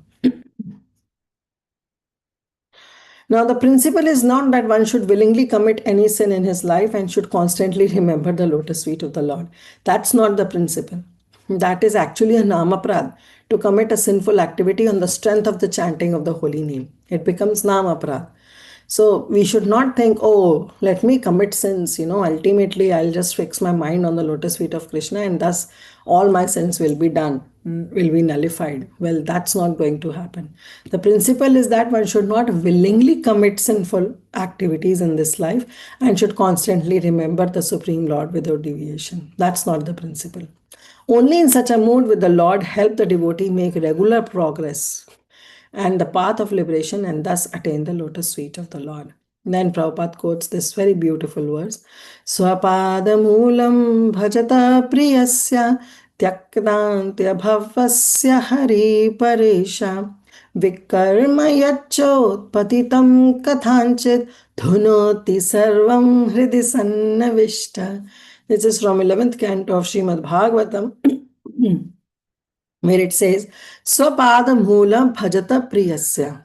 Now, the principle is not that one should willingly commit any sin in his life and should constantly remember the lotus feet of the Lord. That's not the principle. That is actually a namaprad, to commit a sinful activity on the strength of the chanting of the holy name. It becomes namaprad. So we should not think, oh, let me commit sins, ultimately I'll just fix my mind on the lotus feet of Krishna and thus all my sins will be done, will be nullified. Well, that's not going to happen. The principle is that one should not willingly commit sinful activities in this life and should constantly remember the Supreme Lord without deviation. That's not the principle. Only in such a mood will the Lord help the devotee make regular progress and the path of liberation and thus attain the lotus feet of the Lord. Then Prabhupada quotes this very beautiful verse, Swapadamulam bhajata priyasya tyaktantya bhavasya hari paresha vikarma yachot patitam kathanchit dhunoti sarvam hridi sannavishta. This is from 11th canto of Srimad Bhagavatam, where it says, Swapadam Mula Bhajata Priyasya.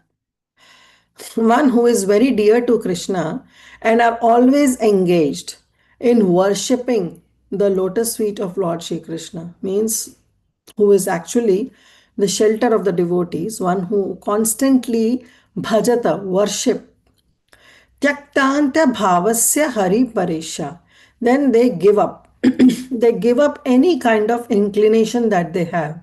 One who is very dear to Krishna and are always engaged in worshipping the lotus feet of Lord Shri Krishna, means who is actually the shelter of the devotees, one who constantly bhajata, worship, Tyaktanta bhavasya hari paresha. Then they give up. They give up any kind of inclination that they have.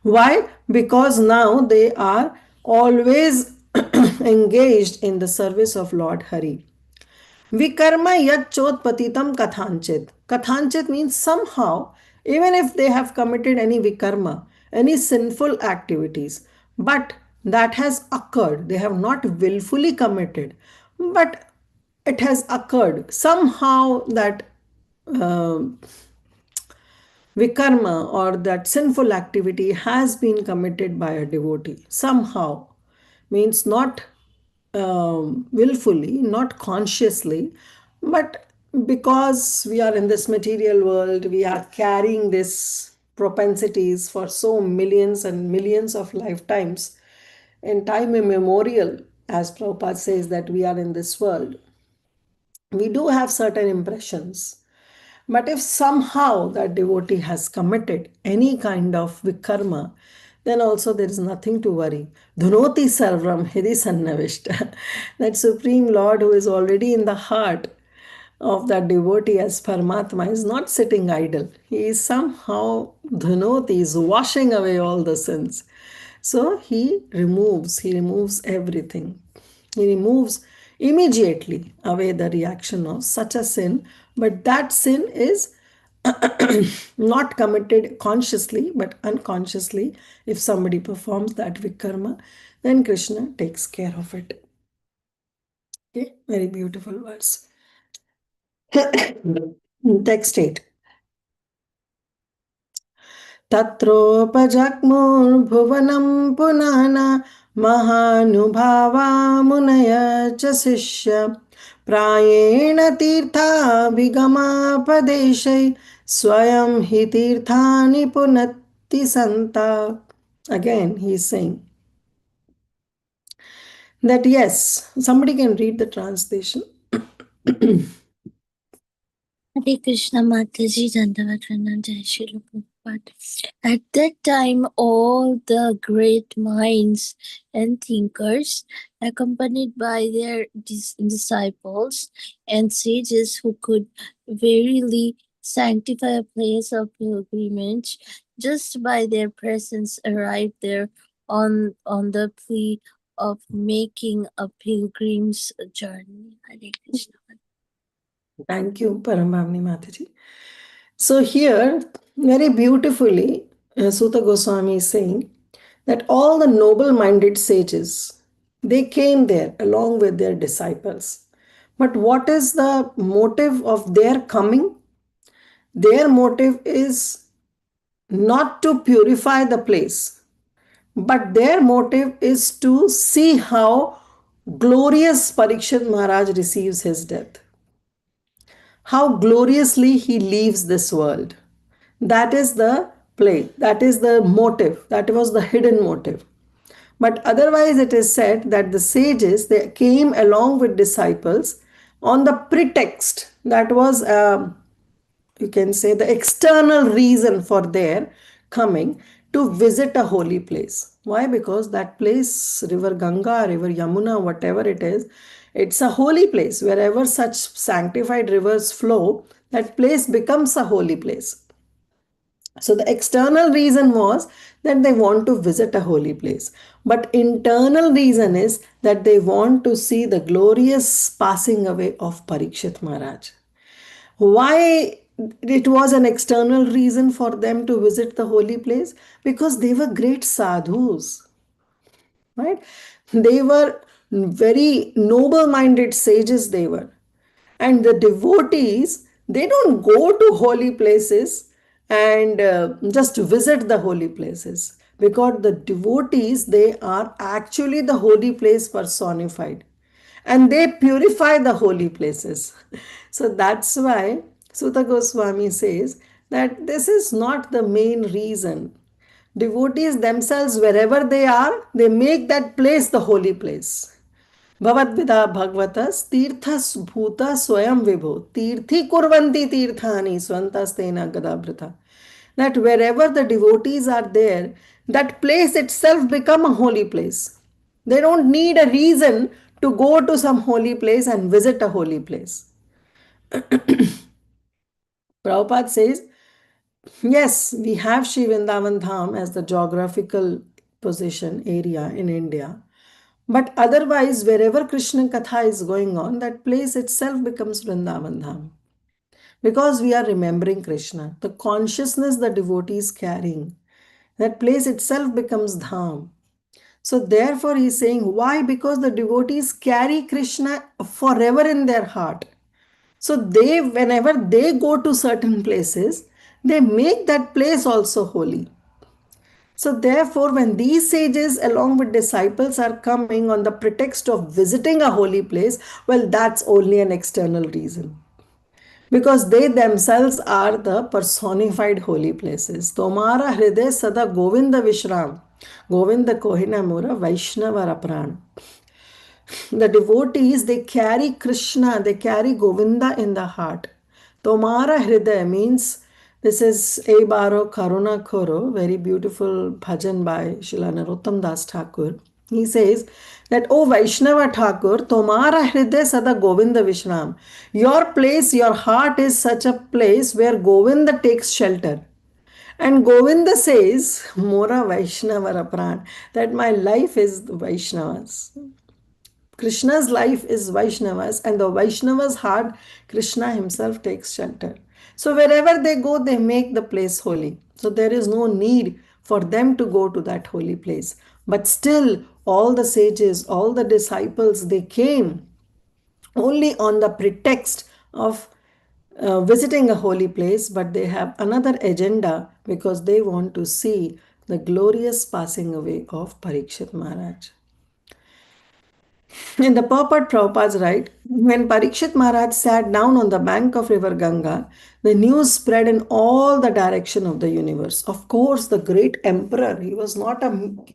Why? Because now they are always engaged in the service of Lord Hari. Vikarma yat chot patitam kathanchit. Kathanchit means somehow, even if they have committed any vikarma, any sinful activities, but that has occurred, they have not willfully committed, but it has occurred somehow that uh, vikarma or that sinful activity has been committed by a devotee somehow, means not willfully, not consciously, but because we are in this material world, we are carrying these propensities for so millions and millions of lifetimes. In time immemorial, as Prabhupada says, that we are in this world, we do have certain impressions. But if somehow that devotee has committed any kind of vikarma, then also there is nothing to worry. Dhunoti sarvam hidi sannavishta. That Supreme Lord who is already in the heart of that devotee as Paramatma is not sitting idle. He is somehow dhunoti, is washing away all the sins. So he removes everything. He removes immediately away the reaction of such a sin, but that sin is not committed consciously but unconsciously. If somebody performs that vikarma, then Krishna takes care of it. Okay, very beautiful verse. Text 8. तत्रोपजग्मुर्भुवनं Punhana महानुभावा मुनय च शिष्य प्रायेण तीर्थाभिगमापदेशै स्वयं हि तीर्थानि पुनत्ति सन्ता. Again he is saying that yes, somebody can read the translation. Hare Krishna Mataji Dandavat Pranam Jai Shri Prabhupada. At that time, all the great minds and thinkers, accompanied by their disciples and sages who could verily sanctify a place of pilgrimage, just by their presence arrived there on the plea of making a pilgrim's journey. Hare Krishna. Thank you, Parambhavni Mataji. So here, very beautifully, Suta Goswami is saying that all the noble-minded sages, they came there along with their disciples. But what is the motive of their coming? Their motive is not to purify the place, but their motive is to see how glorious Parikshit Maharaj receives his death, how gloriously he leaves this world. That is the play, that is the motive, that was the hidden motive. But otherwise, it is said that the sages, they came along with disciples on the pretext, that was, you can say, the external reason for their coming, to visit a holy place. Why? Because that place, river Ganga, river Yamuna, whatever it is, it's a holy place. Wherever such sanctified rivers flow, that place becomes a holy place. So the external reason was that they want to visit a holy place. But internal reason is that they want to see the glorious passing away of Parikshit Maharaj. Why it was an external reason for them to visit the holy place? Because they were great sadhus, right? They were very noble-minded sages, they were. And the devotees, they don't go to holy places and just visit the holy places, because the devotees, they are actually the holy place personified, and they purify the holy places. So that's why Suta Goswami says that this is not the main reason. Devotees themselves, wherever they are, they make that place the holy place. Bhavadvida Bhagavatas Tirthas Bhuta Swayam Vibho Tirthi Kurvanti Tirthani Swantastena Gadabhrita. That wherever the devotees are there, that place itself become a holy place. They don't need a reason to go to some holy place and visit a holy place. Prabhupada says, yes, we have Sri Vrindavan Dham as the geographical position area in India. But otherwise, wherever Krishna Katha is going on, that place itself becomes Vrindavan Dham. Because we are remembering Krishna, the consciousness the devotee is carrying, that place itself becomes Dham. So therefore he is saying, why? Because the devotees carry Krishna forever in their heart. So they, whenever they go to certain places, they make that place also holy. So, therefore, when these sages, along with disciples, are coming on the pretext of visiting a holy place, well, that's only an external reason. Because they themselves are the personified holy places. Tomara hriday sada Govinda Vishram. Govinda Kohina Mura Vaishnava Rapran. The devotees, they carry Krishna, they carry Govinda in the heart. Tomara Hridaya means this is A Baro Karuna Koro, very beautiful bhajan by Srila Narottam Das Thakur. He says that, O Vaishnava Thakur, Tomara Hridaya Sada Govinda Vishram. Your place, your heart is such a place where Govinda takes shelter. And Govinda says, Mora Vaishnava Rapran, that my life is the Vaishnavas. Krishna's life is Vaishnavas, and the Vaishnavas' heart, Krishna himself takes shelter. So wherever they go, they make the place holy. So there is no need for them to go to that holy place. But still, all the sages, all the disciples, they came only on the pretext of visiting a holy place, but they have another agenda because they want to see the glorious passing away of Parikshit Maharaj. In the purport, Prabhupada's right, when Parikshit Maharaj sat down on the bank of river Ganga, the news spread in all the direction of the universe. Of course, the great emperor, he was not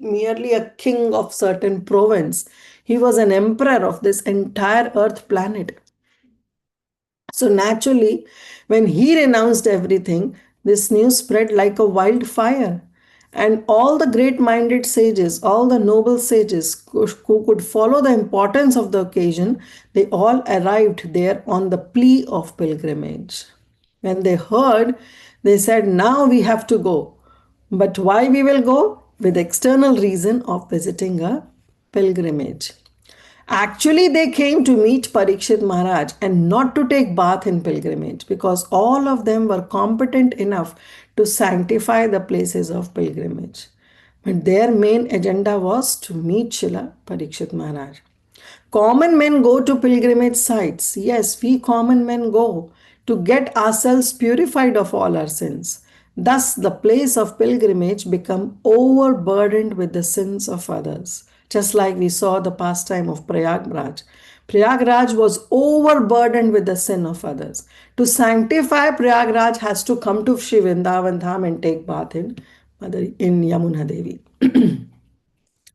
merely a king of certain province. He was an emperor of this entire earth planet. So naturally, when he renounced everything, this news spread like a wildfire. And all the great minded sages, all the noble sages who could follow the importance of the occasion, they all arrived there on the plea of pilgrimage. When they heard, they said, now we have to go. But why we will go? With external reason of visiting a pilgrimage. Actually, they came to meet Parikshit Maharaj and not to take bath in pilgrimage, because all of them were competent enough to sanctify the places of pilgrimage. But their main agenda was to meet Srila Parikshit Maharaj. Common men go to pilgrimage sites. Yes, we common men go to get ourselves purified of all our sins. Thus, the place of pilgrimage become overburdened with the sins of others. Just like we saw the pastime of Prayagraj. Prayagraj was overburdened with the sin of others. To sanctify, Prayagraj has to come to Shri Vrindavan Dham and take bath in Yamuna Devi.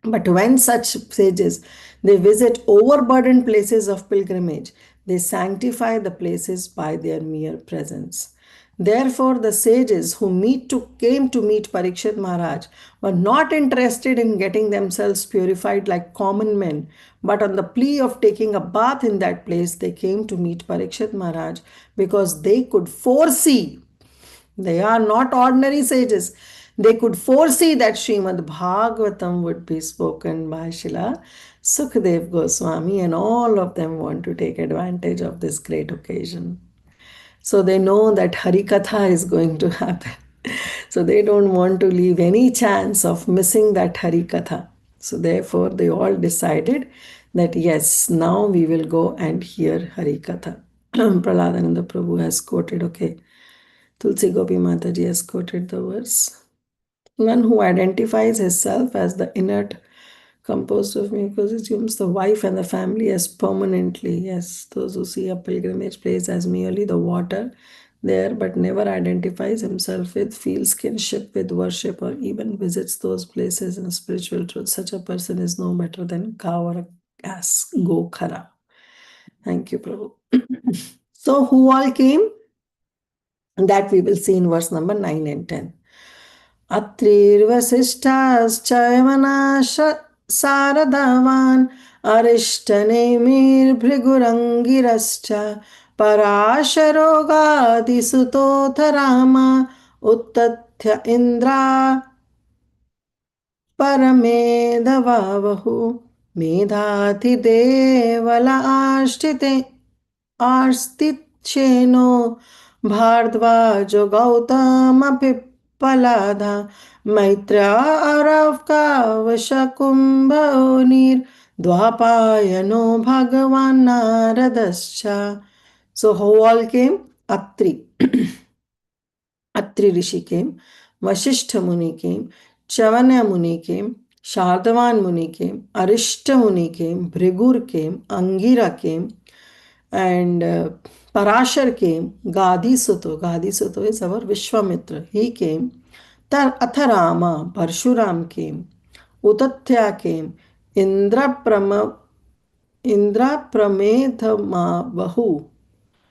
But when such sages, they visit overburdened places of pilgrimage, they sanctify the places by their mere presence. Therefore, the sages who came to meet Parikshit Maharaj were not interested in getting themselves purified like common men, but on the plea of taking a bath in that place, they came to meet Parikshit Maharaj because they could foresee. They are not ordinary sages. They could foresee that Srimad Bhagavatam would be spoken by Srila Sukadev Goswami, and all of them want to take advantage of this great occasion. So they know that Harikatha is going to happen. So they don't want to leave any chance of missing that Harikatha. So therefore they all decided that yes, now we will go and hear Harikatha. Praladananda Prabhu has quoted, okay. Tulsi Gopi Mataji has quoted the verse. One who identifies himself as the inert composed of mucous assumes the wife and the family as permanently. Yes, those who see a pilgrimage place as merely the water there, but never identifies himself with, feels kinship with worship, or even visits those places in spiritual truth. Such a person is no better than cow or a ass, go khara. Thank you, Prabhu. So, who all came? That we will see in verse number 9 and 10. अत्रिर्वसिष्ठाश्चयमनाश सारदावान् अरिष्टनेमिर्भृगुरङ्गिरश्च पराशरोगादिसुतोऽथ Rama उत्तथ्य Indira परमेदवावहु मेधातिदेवल आस्तिच्छेनो भारद्वाजो गौतमपिप्पलाधा मैत्र्या अरवकावशकुम्भोनिर्द्वापायनो भगवान् नारदश्च. So who all came? Atri. Atri Rishi came, Vasishtha Muni came, Chavanya Muni came, Shardavan Muni came, Arishta Muni came, Bhrigur came, Angira came, and Parashar came, Gadi Suto is our Vishwamitra, he came, Atharama, Parshuram came, Utatya came, Indra Prama, Indra Pramedhama Bahu.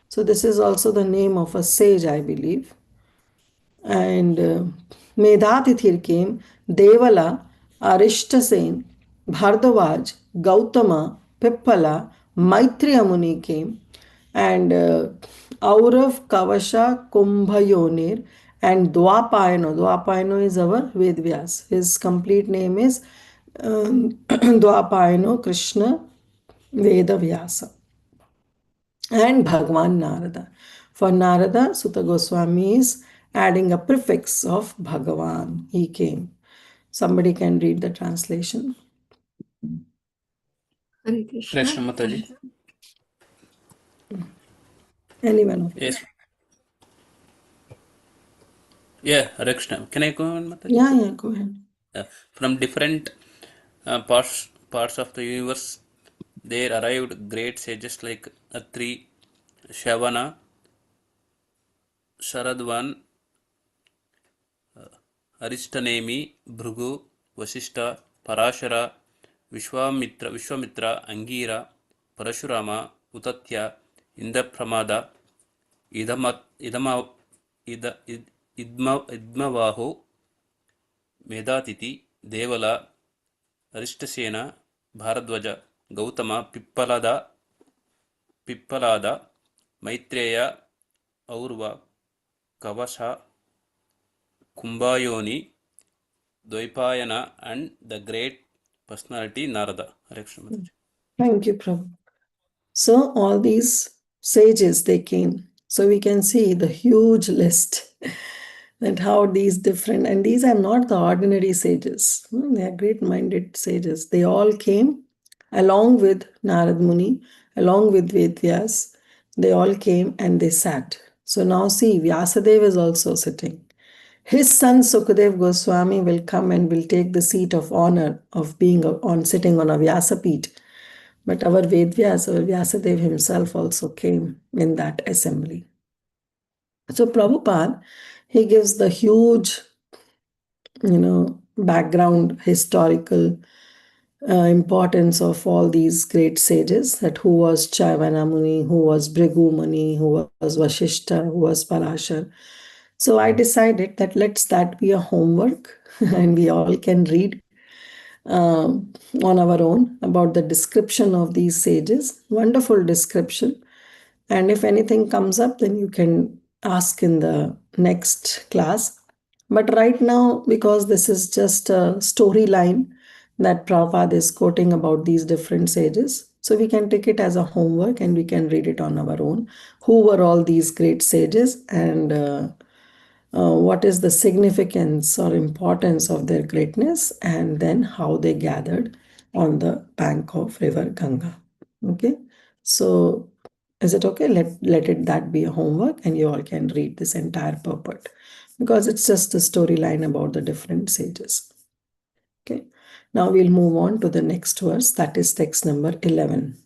So this is also the name of a sage, I believe. And Medhatithir came, Devala, Arishtasen, Bhardwaj, Gautama, Pippala, Maitreya Muni came, and Aurav, Kavasha, Kumbhayonir, and Dwapayano. Dwapayano is our Vedvyas. His complete name is Dwapayano Krishna Vedavyasa. And Bhagwan Narada. For Narada, Sutta Goswami is adding a prefix of Bhagavan. He came. Somebody can read the translation. Hare Krishna. Krishna Mataji. Anyone of you? Yes. Yeah, Hare Krishna. Can I go on, Mataji? Yeah, go ahead. From different parts of the universe, there arrived great sages like Atri, Shavana, Sharadvan, Arishtanemi, Bhrugu, Vasishta, Parashara, Vishwamitra, Angira, Parashurama, Utatya, Indrapramada, Idmavaho, Medhatiti, Devala, Arishtasena, Bharadwaja, Gautama, Pippalada, Maitreya, Aurva, Kavasha, Kumbhayoni, Dvaipayana, and the great personality Narada. Hare Krishna Mataji. Thank you, Prabhu. So all these sages, they came. So we can see the huge list and how these different, and these are not the ordinary sages. They are great-minded sages. They all came along with Narad Muni, along with Vedyas. They all came and they sat. So now see, Vyasadeva is also sitting. His son Sukadev Goswami will come and will take the seat of honor of being sitting on a Vyasapit. But our Vedvyas, our Vyasadeva himself also came in that assembly. So Prabhupada, he gives the huge, background historical importance of all these great sages, that who was Chaivana Muni, who was Bhrigu Muni, who was Vashishta, who was Parashar. So I decided that let's that be a homework and we all can read on our own about the description of these sages. Wonderful description. And if anything comes up, then you can ask in the next class. But right now, because this is just a storyline that Prabhupada is quoting about these different sages, so we can take it as a homework and we can read it on our own. Who were all these great sages, and what is the significance or importance of their greatness, and then how they gathered on the bank of river Ganga. Okay, so is it okay? Let it that be a homework, and you all can read this entire purport because it's just a storyline about the different sages. Okay, now we'll move on to the next verse, that is text number 11.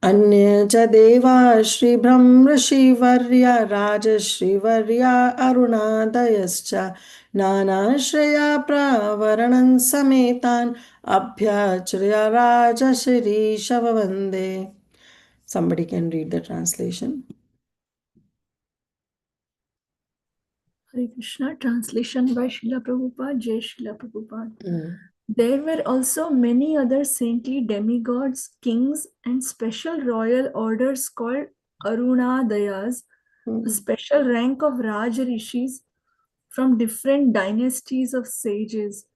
अन्य च देवा श्रीब्रह्मर्षिवर्या राजश्रीवर्या अरुणादयश्च नानाश्रया प्रावरणं समेतान् अभ्याचर्य राजशिरीशव वन्दे. Somebody can read the translation. Hare Krishna. Translation by Srila Prabhupada. Jai Srila Prabhupada. There were also many other saintly demigods, kings, and special royal orders called Arunadayas, a special rank of Raj Rishis from different dynasties of sages.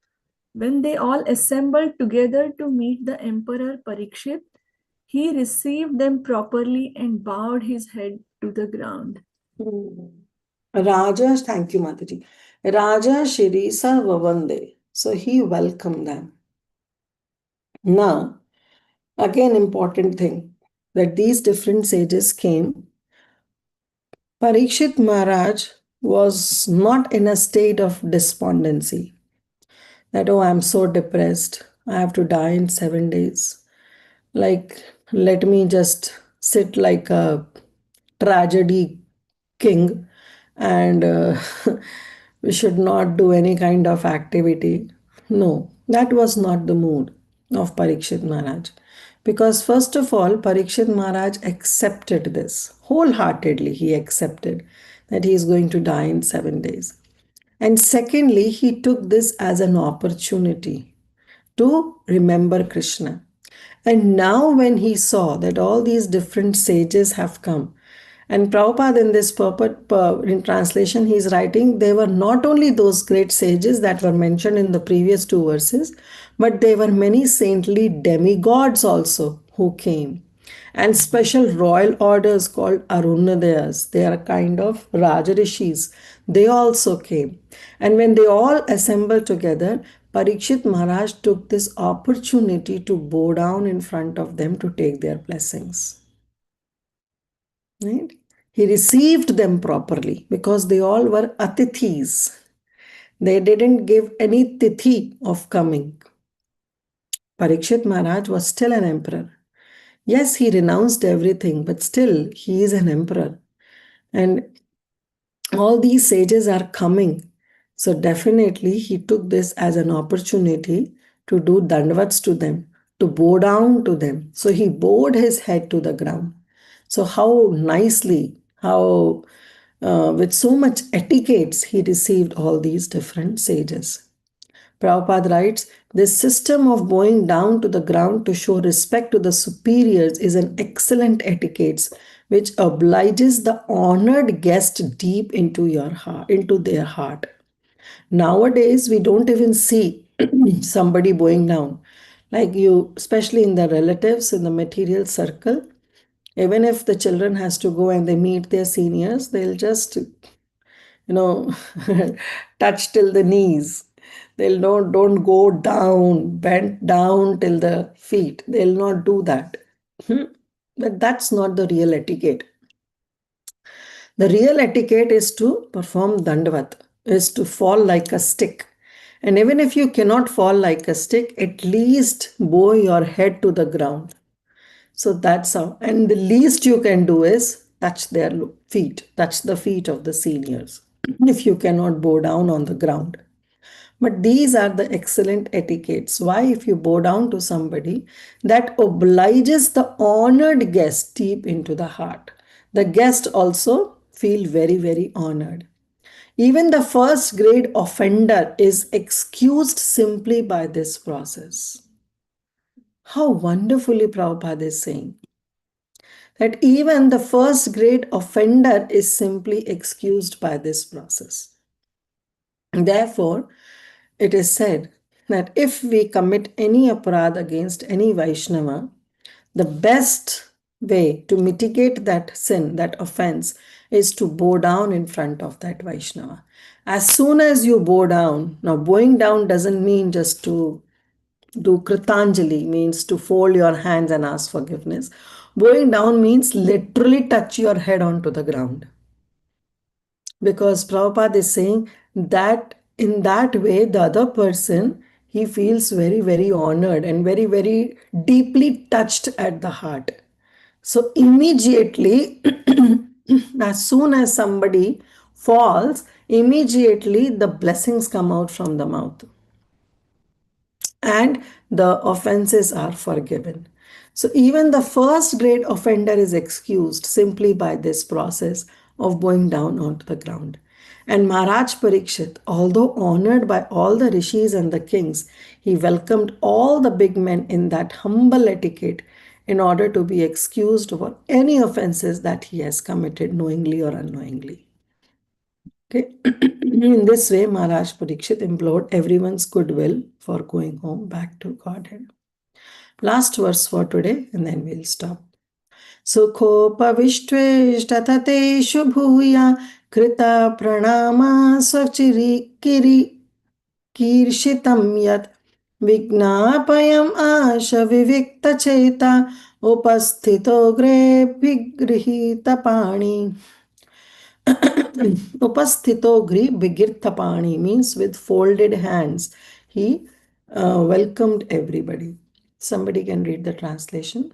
When they all assembled together to meet the Emperor Parikshit, he received them properly and bowed his head to the ground. Raja, thank you, Mataji. Raja Shirisa Vavande. So he welcomed them. Now, again, important thing that these different sages came. Parikshit Maharaj was not in a state of despondency that, oh, I'm so depressed, I have to die in 7 days. Like, let me just sit like a tragedy king and we should not do any kind of activity. No, that was not the mood of Parikshit Maharaj. Because, first of all, Parikshit Maharaj accepted this wholeheartedly. He accepted that he is going to die in 7 days. And secondly, he took this as an opportunity to remember Krishna. And now, when he saw that all these different sages have come, and Prabhupada in this in translation, he is writing, they were not only those great sages that were mentioned in the previous two verses, but there were many saintly demigods also who came. And special royal orders called Arunadayas, they are a kind of Rajarishis, they also came. And when they all assembled together, Parikshit Maharaj took this opportunity to bow down in front of them to take their blessings. Right? He received them properly because they all were atithis. They didn't give any tithi of coming. Parikshit Maharaj was still an emperor. Yes, he renounced everything, but still he is an emperor. And all these sages are coming. So definitely he took this as an opportunity to do dandavats to them, to bow down to them. So he bowed his head to the ground. So how nicely, how with so much etiquettes he received all these different sages. Prabhupada writes, this system of bowing down to the ground to show respect to the superiors is an excellent etiquette which obliges the honored guest deep into your heart, into their heart. Nowadays, we don't even see somebody bowing down. Like you, especially in the relatives, in the material circle, even if the children has to go and they meet their seniors, they'll just touch till the knees. They'll don't go down, bent down till the feet. They'll not do that. But that's not the real etiquette. The real etiquette is to perform dandavat, is to fall like a stick. And even if you cannot fall like a stick, at least bow your head to the ground. So that's how. And the least you can do is touch their feet, touch the feet of the seniors, if you cannot bow down on the ground. But these are the excellent etiquettes. Why? If you bow down to somebody, that obliges the honored guest deep into the heart. The guest also feel very, very honored. Even the first grade offender is excused simply by this process. How wonderfully Prabhupada is saying that even the first grade offender is simply excused by this process. Therefore, it is said that if we commit any aparadh against any Vaishnava, the best way to mitigate that sin, that offense, is to bow down in front of that Vaishnava. As soon as you bow down, now bowing down doesn't mean just to do Kritanjali, means to fold your hands and ask forgiveness. Bowing down means literally touch your head onto the ground. Because Prabhupada is saying that in that way, the other person, he feels very, very honored and very, very deeply touched at the heart. So immediately, as soon as somebody falls, immediately the blessings come out from the mouth and the offenses are forgiven. So even the first grade offender is excused simply by this process of bowing down onto the ground. And Maharaj Parikshit, although honored by all the rishis and the kings, he welcomed all the big men in that humble etiquette in order to be excused for any offenses that he has committed knowingly or unknowingly. Okay. In this way, Maharaj Parikshit implored everyone's goodwill for going home back to Godhead. Last verse for today, and then we'll stop. Sukhopavishtvesh bhuya krita pranama swachiri kiri kirshitam yat vignapayam asha vivikta cheta upasthito gre vigrihita pani. Upasthito gri bigirthapani means with folded hands. He welcomed everybody. Somebody can read the translation.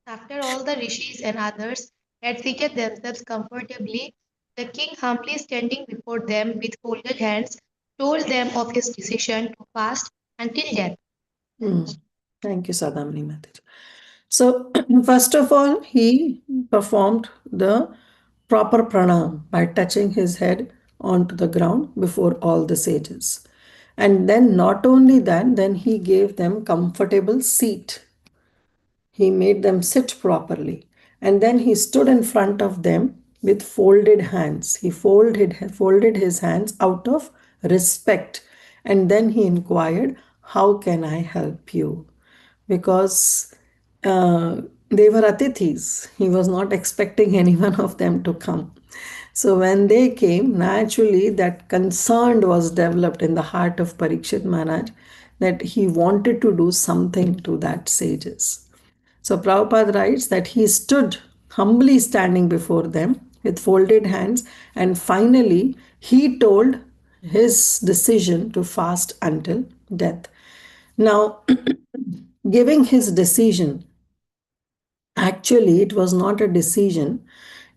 After all the rishis and others had seated themselves comfortably, the king, humbly standing before them with folded hands, told them of his decision to fast until death. Thank you, Sadamani Mathur. So, first of all, he performed the proper pranam by touching his head onto the ground before all the sages. And then, not only that, then he gave them comfortable seat. He made them sit properly. And then he stood in front of them with folded hands. He folded his hands out of respect. And then he inquired, how can I help you? Because they were atithis. He was not expecting any one of them to come. So when they came, naturally that concern was developed in the heart of Parikshit Maharaj that he wanted to do something to that sages. So Prabhupada writes that he stood humbly standing before them with folded hands, and finally he told his decision to fast until death. Now, giving his decision, actually, it was not a decision,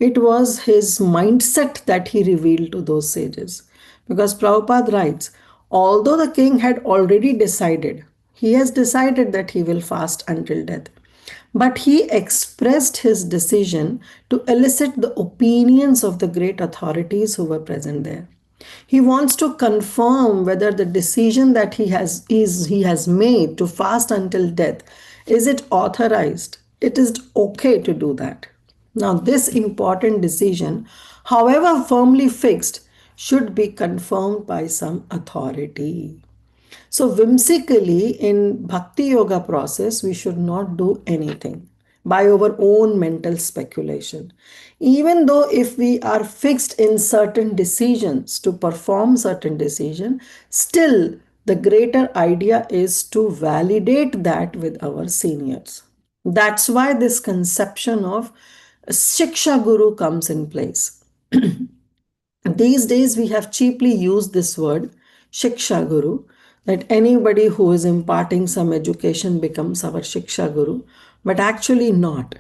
it was his mindset that he revealed to those sages. Because Prabhupada writes, although the king had already decided, he has decided that he will fast until death. But he expressed his decision to elicit the opinions of the great authorities who were present there. He wants to confirm whether the decision that he has made to fast until death, is it authorized? It is okay to do that. Now, this important decision, however firmly fixed, should be confirmed by some authority. So whimsically in Bhakti Yoga process, we should not do anything by our own mental speculation. Even though if we are fixed in certain decisions to perform certain decision, still the greater idea is to validate that with our seniors. That's why this conception of Shiksha Guru comes in place. These days, we have cheaply used this word, Shiksha Guru, that anybody who is imparting some education becomes our Shiksha Guru, but actually not.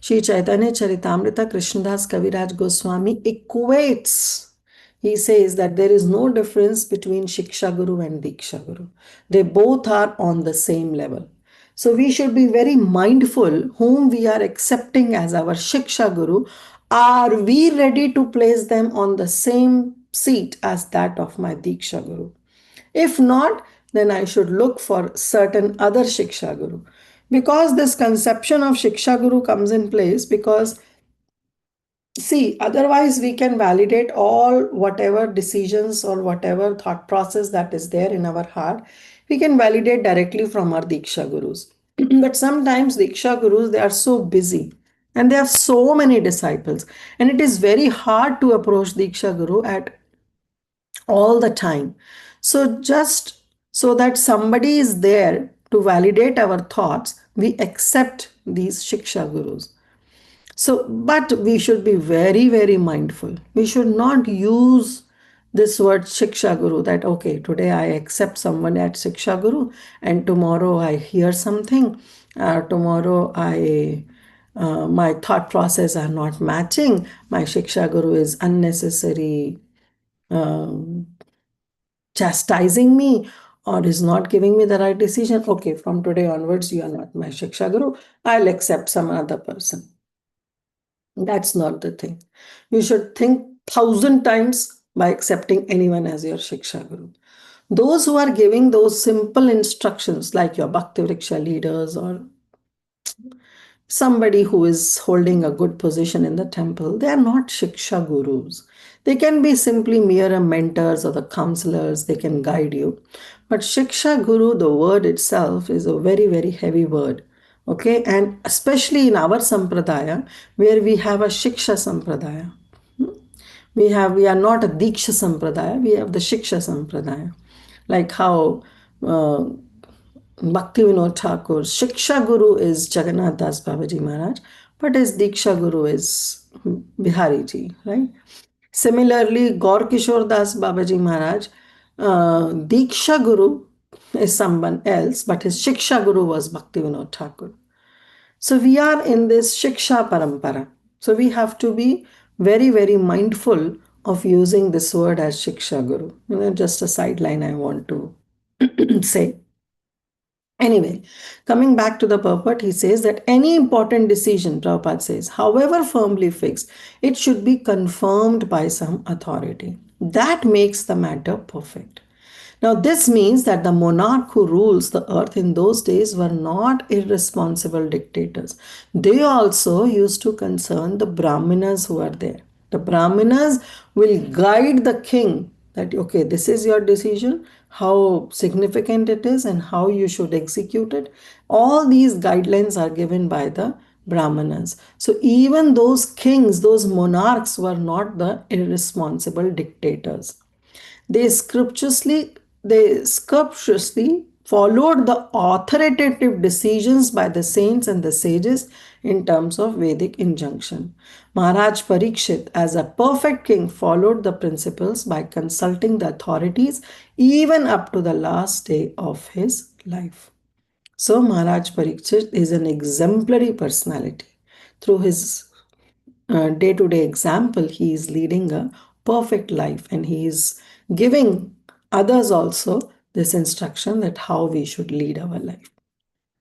Sri Chaitanya Charitamrita Krishnadas Kaviraj Goswami equates. He says that there is no difference between Shiksha Guru and Diksha Guru. They both are on the same level. So we should be very mindful whom we are accepting as our Shiksha Guru. Are we ready to place them on the same seat as that of my Diksha Guru? If not, then I should look for certain other Shiksha Guru. Because this conception of Shiksha Guru comes in place because see, otherwise we can validate all whatever decisions or whatever thought process that is there in our heart. We can validate directly from our Diksha Gurus. But sometimes Diksha Gurus, they are so busy and they have so many disciples. And it is very hard to approach Diksha Guru at all the time. So just so that somebody is there to validate our thoughts, we accept these Shiksha Gurus. So, but we should be very, very mindful. We should not use this word Shiksha Guru that, okay, today I accept someone at Shiksha Guru and tomorrow I hear something, tomorrow my thought process are not matching, my Shiksha Guru is unnecessary chastising me or is not giving me the right decision. Okay, from today onwards, you are not my Shiksha Guru. I'll accept some other person. That's not the thing. You should think 1,000 times by accepting anyone as your Shiksha Guru. Those who are giving those simple instructions, like your Bhakti Vriksha leaders or somebody who is holding a good position in the temple, they are not Shiksha Gurus. They can be simply mere mentors or the counselors, they can guide you. But Shiksha Guru, the word itself, is a very, very heavy word. Okay, and especially in our sampradaya, where we have a Shiksha sampradaya. We are not a Diksha sampradaya, we have the Shiksha sampradaya. Like how Bhakti Vinod Thakur, Shiksha Guru is Jagannath Das Babaji Maharaj, but his Diksha Guru is Bihari ji, right? Similarly, Gaur Kishore Das Babaji Maharaj, Diksha Guru is someone else, but his Shiksha Guru was Bhaktivinoda Thakur. So we are in this Shiksha Parampara. So we have to be very, very mindful of using this word as Shiksha Guru. Just a sideline I want to say. Anyway, coming back to the purport, he says that any important decision, Prabhupada says, however firmly fixed, it should be confirmed by some authority. That makes the matter perfect. Now, this means that the monarch who rules the earth in those days were not irresponsible dictators. They also used to concern the Brahmanas who are there. The Brahmanas will guide the king that, okay, this is your decision, how significant it is, and how you should execute it. All these guidelines are given by the Brahmanas. So, even those kings, those monarchs were not the irresponsible dictators. They scripturously followed the authoritative decisions by the saints and the sages in terms of Vedic injunction. Maharaj Parikshit, as a perfect king, followed the principles by consulting the authorities even up to the last day of his life. So Maharaj Parikshit is an exemplary personality. Through his day to day example, he is leading a perfect life and he is giving others also this instruction that how we should lead our life.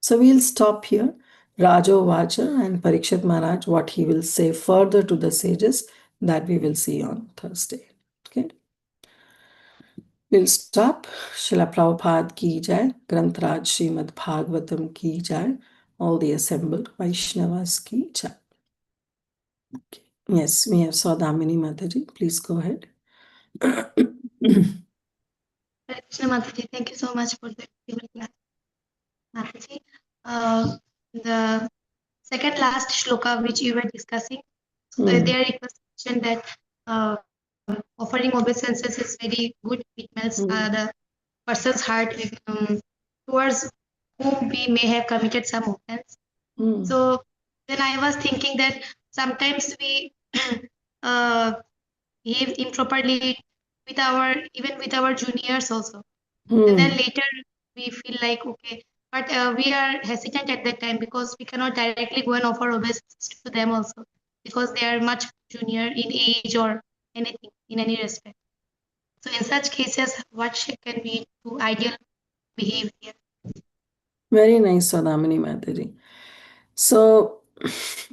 So we'll stop here. Rajo Vacha and Parikshit Maharaj, what he will say further to the sages, that we will see on Thursday. Okay. We'll stop. Srila Prabhupada ki jai, Granth Raj Srimad Bhagavatam ki jai, all the assembled Vaishnavas ki jai. Okay. Yes, we have Saudamini Mataji. Please go ahead. Krishna Mataji, thank you so much for the beautiful class. Mataji, the second last shloka which you were discussing, so there it was mentioned that offering obeisances is very good. It melts the person's heart towards whom we may have committed some offense. So then I was thinking that sometimes we behave improperly with our juniors also. And then later we feel like okay, but we are hesitant at that time because we cannot directly go and offer obeisances to them also because they are much junior in age or anything in any respect. So in such cases, what can we do ideal behavior? Very nice, Saudamini Mataji. So,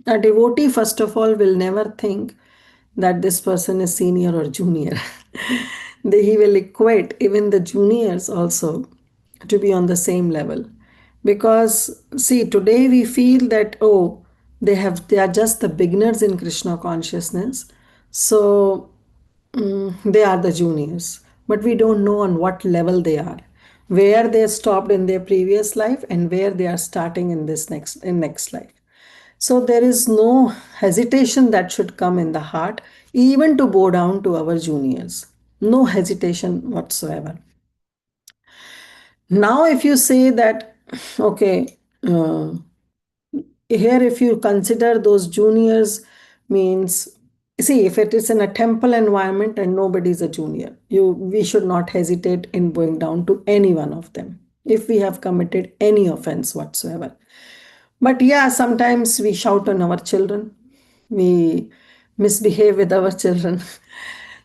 a devotee, first of all, will never think that this person is senior or junior. He will equate even the juniors also to be on the same level. Because, see, today we feel that, oh, they are just the beginners in Krishna consciousness. So, they are the juniors, but we don't know on what level they are, where they stopped in their previous life and where they are starting in this next life. So there is no hesitation that should come in the heart even to bow down to our juniors. No hesitation whatsoever. Now if you say that okay, here if you consider those juniors means, see, if it is in a temple environment and nobody is a junior, we should not hesitate in bowing down to any one of them if we have committed any offense whatsoever. But yeah, sometimes we shout on our children, we misbehave with our children.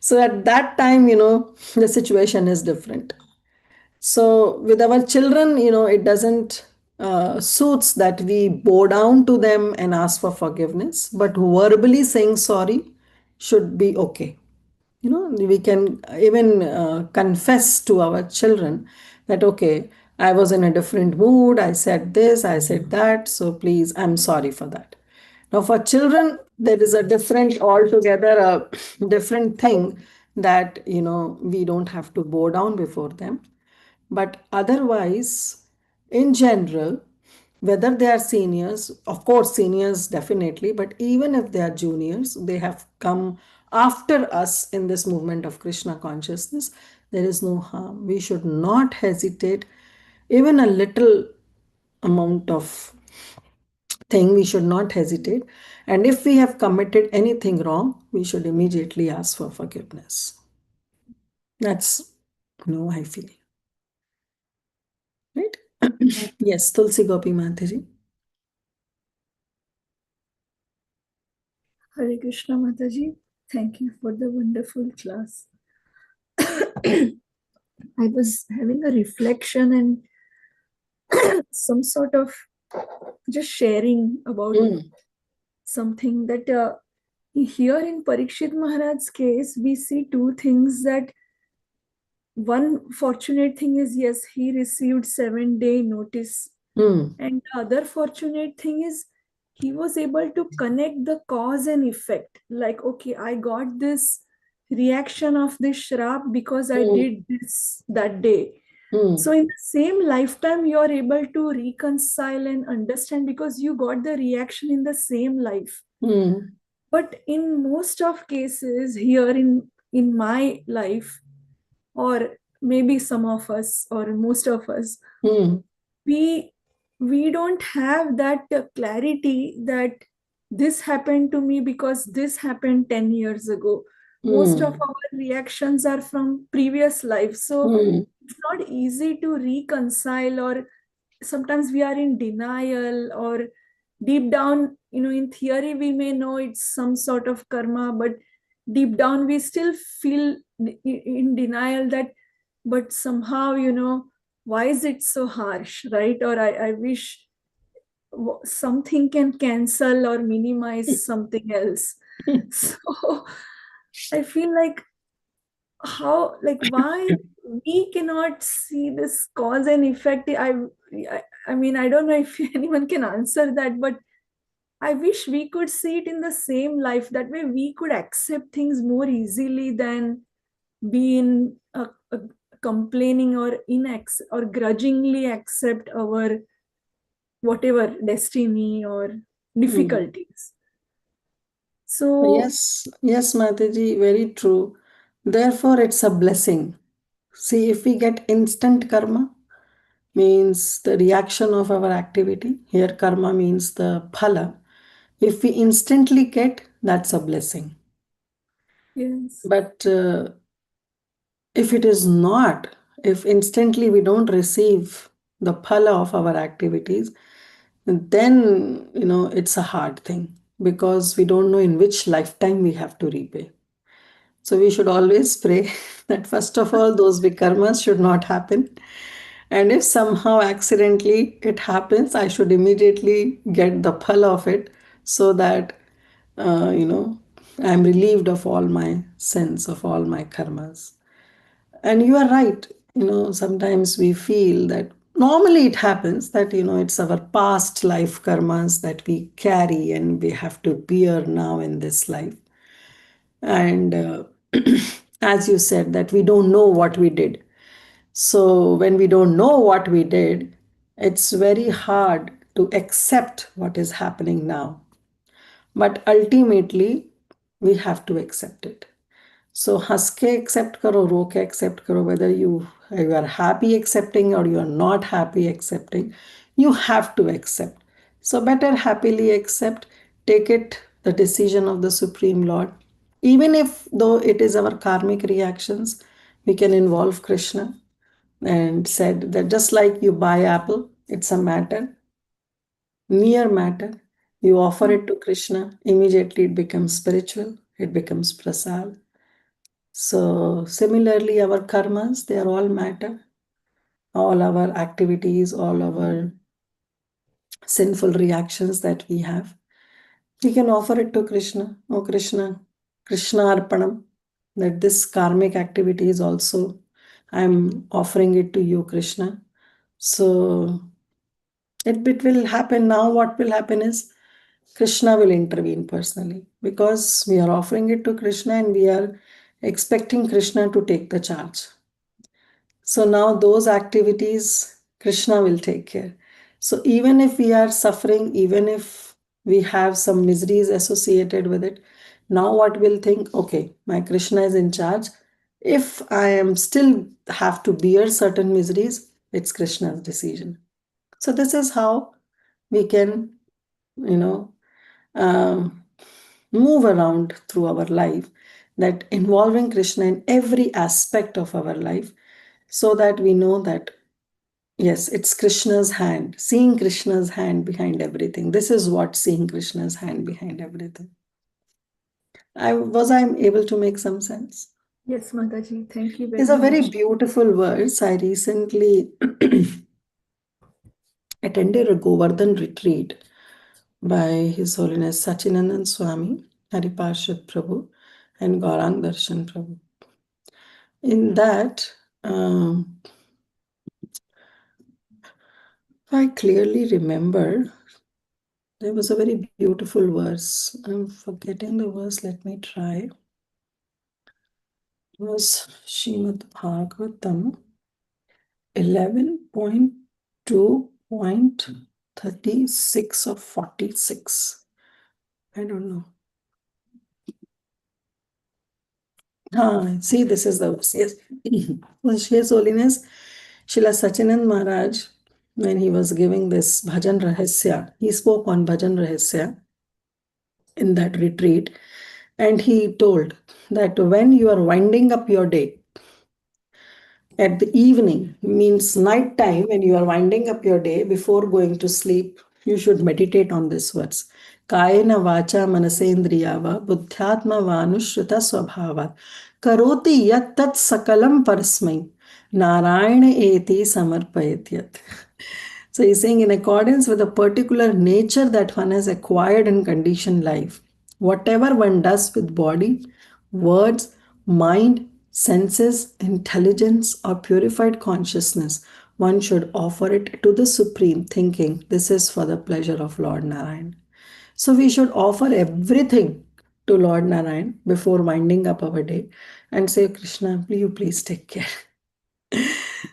So at that time, the situation is different. So with our children, it doesn't suits that we bow down to them and ask for forgiveness, but verbally saying sorry should be okay. We can even confess to our children that, okay, I was in a different mood, I said this, I said that, so please, I'm sorry for that. Now, for children, there is a different, altogether a different thing that, we don't have to bow down before them. But otherwise, in general, whether they are seniors, of course, seniors definitely, but even if they are juniors, they have come after us in this movement of Krishna consciousness, there is no harm. We should not hesitate even a little amount of thing, we should not hesitate. And if we have committed anything wrong, we should immediately ask for forgiveness. That's, I feel. Right? Yes, Tulsi Gopi Mataji. Hare Krishna Mataji, thank you for the wonderful class. I was having a reflection and some sort of just sharing about something that here in Parikshit Maharaj's case, we see two things. That one fortunate thing is, yes, he received 7-day notice. And the other fortunate thing is he was able to connect the cause and effect. Like, okay, I got this reaction of this shrap because I did this that day. So in the same lifetime, you are able to reconcile and understand because you got the reaction in the same life. But in most of cases here in my life, or maybe some of us or most of us, we don't have that clarity that this happened to me because this happened 10 years ago. Most of our reactions are from previous life, so it's not easy to reconcile, or sometimes we are in denial, or deep down, in theory we may know it's some sort of karma, but deep down we still feel in denial that, but somehow, why is it so harsh, right? Or I wish something can cancel or minimize something else. So I feel like, why we cannot see this cause and effect. I mean, I don't know if anyone can answer that, but I wish we could see it in the same life. That way we could accept things more easily than being complaining or or grudgingly accept our whatever destiny or difficulties. So Yes, Mataji, very true. Therefore, it's a blessing. See, if we get instant karma, means the reaction of our activity. Here, karma means the phala. If we instantly get, that's a blessing. yes, But if it is not, if instantly we don't receive the phala of our activities, then it's a hard thing because we don't know in which lifetime we have to repay. So we should always pray that first of all, those vikarmas should not happen. And if somehow accidentally it happens, I should immediately get the phal of it so that, I'm relieved of all my sins, of all my karmas. And you are right. Sometimes we feel that normally it happens that, it's our past life karmas that we carry and we have to bear now in this life. And as you said, that we don't know what we did. So when we don't know what we did, it's very hard to accept what is happening now. But ultimately, we have to accept it. So हंस के accept करो, रो के accept करो, whether you are happy accepting or you are not happy accepting, you have to accept. So better happily accept, take it the decision of the Supreme Lord. Even if though it is our karmic reactions, we can involve Krishna and said that just like you buy apple, it's a matter, mere matter. You offer it to Krishna, immediately it becomes spiritual, it becomes prasad. So similarly, our karmas, they are all matter. All our activities, all our sinful reactions that we have, we can offer it to Krishna. Oh Krishna, Krishna Arpanam, that this karmic activity is also, I'm offering it to you, Krishna. So it will happen now. What will happen is Krishna will intervene personally because we are offering it to Krishna and we are expecting Krishna to take the charge. So now those activities Krishna will take care. So even if we are suffering, even if we have some miseries associated with it, now what we'll think, okay, my Krishna is in charge. If I am still have to bear certain miseries, it's Krishna's decision. So this is how we can you know, um, move around through our life, that involving Krishna in every aspect of our life, so that we know that yes, it's Krishna's hand, seeing Krishna's hand behind everything. This is what seeing Krishna's hand behind everything. I able to make some sense? Yes, Mataji, thank you It's very a very much. beautiful verse. I recently attended a Govardhan retreat by His Holiness Sachinandan Swami, Hariparshad Prabhu, and Gaurang Darshan Prabhu. In that, I clearly remember there was a very beautiful verse. I'm forgetting the verse, let me try. It was Srimad Bhagavatam 11.2.36 or 46. I don't know. See, this is the verse. Yes. Was His Holiness Srila Sachinand Maharaj, when he was giving this Bhajan Rahasya, he spoke on Bhajan Rahasya in that retreat, and he told that when you are winding up your day, at the evening, means night time, when you are winding up your day before going to sleep, you should meditate on this verse. Kayena vacha manasendriyava buddhyatma vanushrita swabhavat karoti yat tat sakalam parasmai narayana eti samarpayatyat. So he's saying, in accordance with the particular nature that one has acquired in conditioned life, whatever one does with body, words, mind, senses, intelligence, or purified consciousness, one should offer it to the Supreme, thinking this is for the pleasure of Lord Narayan. So we should offer everything to Lord Narayan before winding up our day and say, Krishna, will you please take care?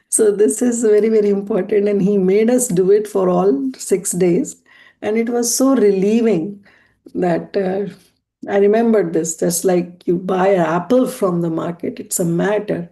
So this is very, very important. And he made us do it for all 6 days. And it was so relieving that I remembered this, just like you buy an apple from the market, it's a matter.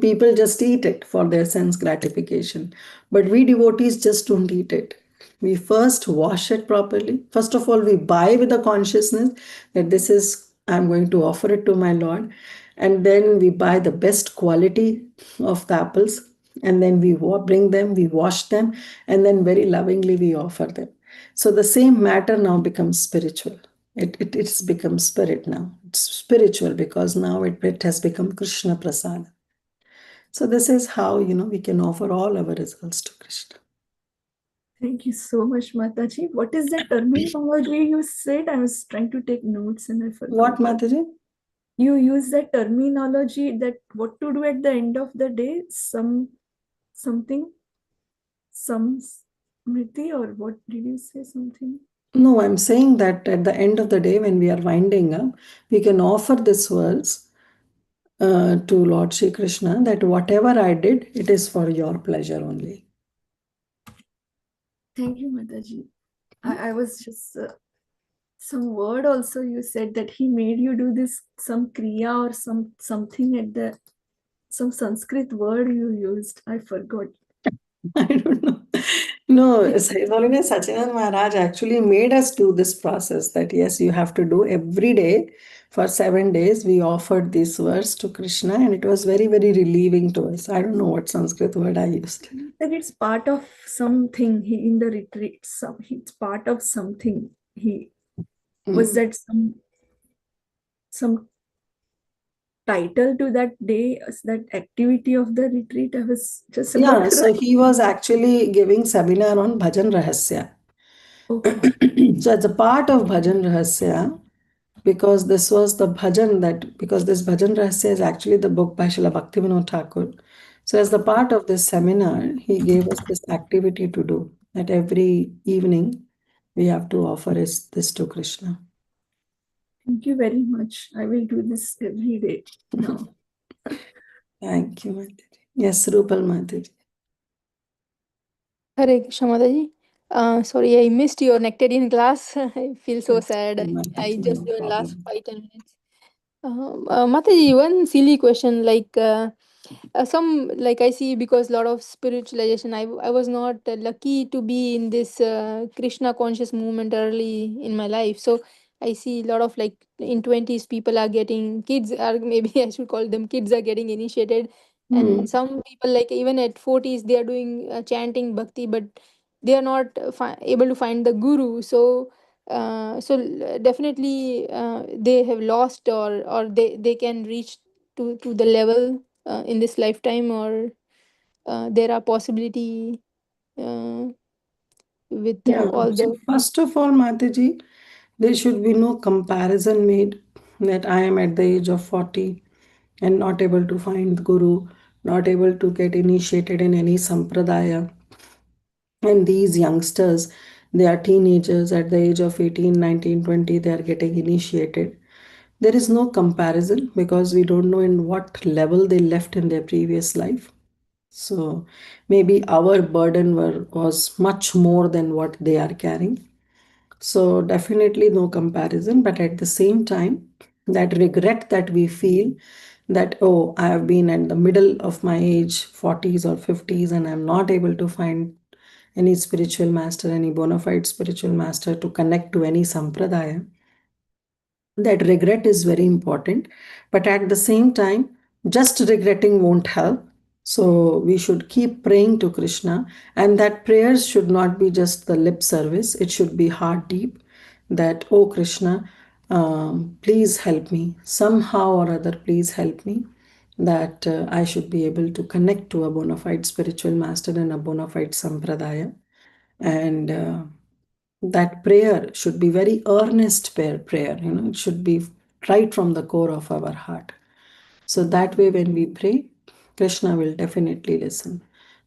People just eat it for their sense gratification. But we devotees just don't eat it. We first wash it properly. First of all, we buy with a consciousness that this is, I'm going to offer it to my Lord. And then we buy the best quality of the apples. And then we bring them, we wash them, and then very lovingly we offer them. So the same matter now becomes spiritual. It's become spirit now. It's spiritual because now it has become Krishna Prasad. So this is how, we can offer all our results to Krishna. Thank you so much, Mataji. What is the terminology you said? I was trying to take notes and I forgot. What, Mataji? You use that terminology that what to do at the end of the day, something, some smriti, or what did you say, something? No, I'm saying that at the end of the day, when we are winding up, we can offer this verse to Lord Shri Krishna, that whatever I did, it is for your pleasure only. Thank you, Mataji. I was just some word also you said that he made you do this, some kriya or something at the, some Sanskrit word you used. I forgot. I don't know. No, His Holiness Sachinand Maharaj actually made us do this process that yes, you have to do every day for 7 days. We offered this verse to Krishna and it was very, very relieving to us. I don't know what Sanskrit word I used. That it's part of something. He in the retreat, it's part of something. He was that some title to that day, that activity of the retreat. I was just about Yeah, to so write. he was actually giving seminar on Bhajan Rahasya. Okay. So as a part of Bhajan Rahasya, because this was the bhajan because this Bhajan Rahasya is actually the book by Srila Bhakti Thakur. So as the part of this seminar, he gave us this activity to do, that every evening we have to offer this to Krishna. Thank you very much. I will do this every day now. Thank you, Mataji. Yes, Rupal Mataji. Hare Krishna Mataji. Sorry, I missed your nectarian class. I feel so sad. I just No joined last problem. 5-10 minutes. Mataji, one silly question, like some, like I see, because a lot of spiritualization, I was not lucky to be in this Krishna conscious movement early in my life. So I see a lot of, like, in 20s people are getting, kids are, maybe I should call them kids, are getting initiated. And some people, like, even at 40s they are doing chanting bhakti, but they are not able to find the guru. So definitely they have lost, or they can reach to the level in this lifetime, or there are possibility uh, with Yeah. all See, the. first of all, Mataji, there should be no comparison made that I am at the age of 40 and not able to find Guru, not able to get initiated in any sampradaya. And these youngsters, they are teenagers at the age of 18, 19, 20, they are getting initiated. There is no comparison because we don't know in what level they left in their previous life. So maybe our burden was much more than what they are carrying. So definitely no comparison, but at the same time, that regret that we feel that, oh, I have been at the middle of my age, 40s or 50s, and I'm not able to find any spiritual master, any bona fide spiritual master to connect to any sampradaya. That regret is very important, but at the same time, just regretting won't help. So we should keep praying to Krishna, and that prayers should not be just the lip service, it should be heart deep. That, oh Krishna, please help me somehow or other, please help me, that I should be able to connect to a bona fide spiritual master and a bona fide sampradaya. And that prayer should be very earnest prayer, it should be right from the core of our heart. So that way, when we pray, Krishna will definitely listen,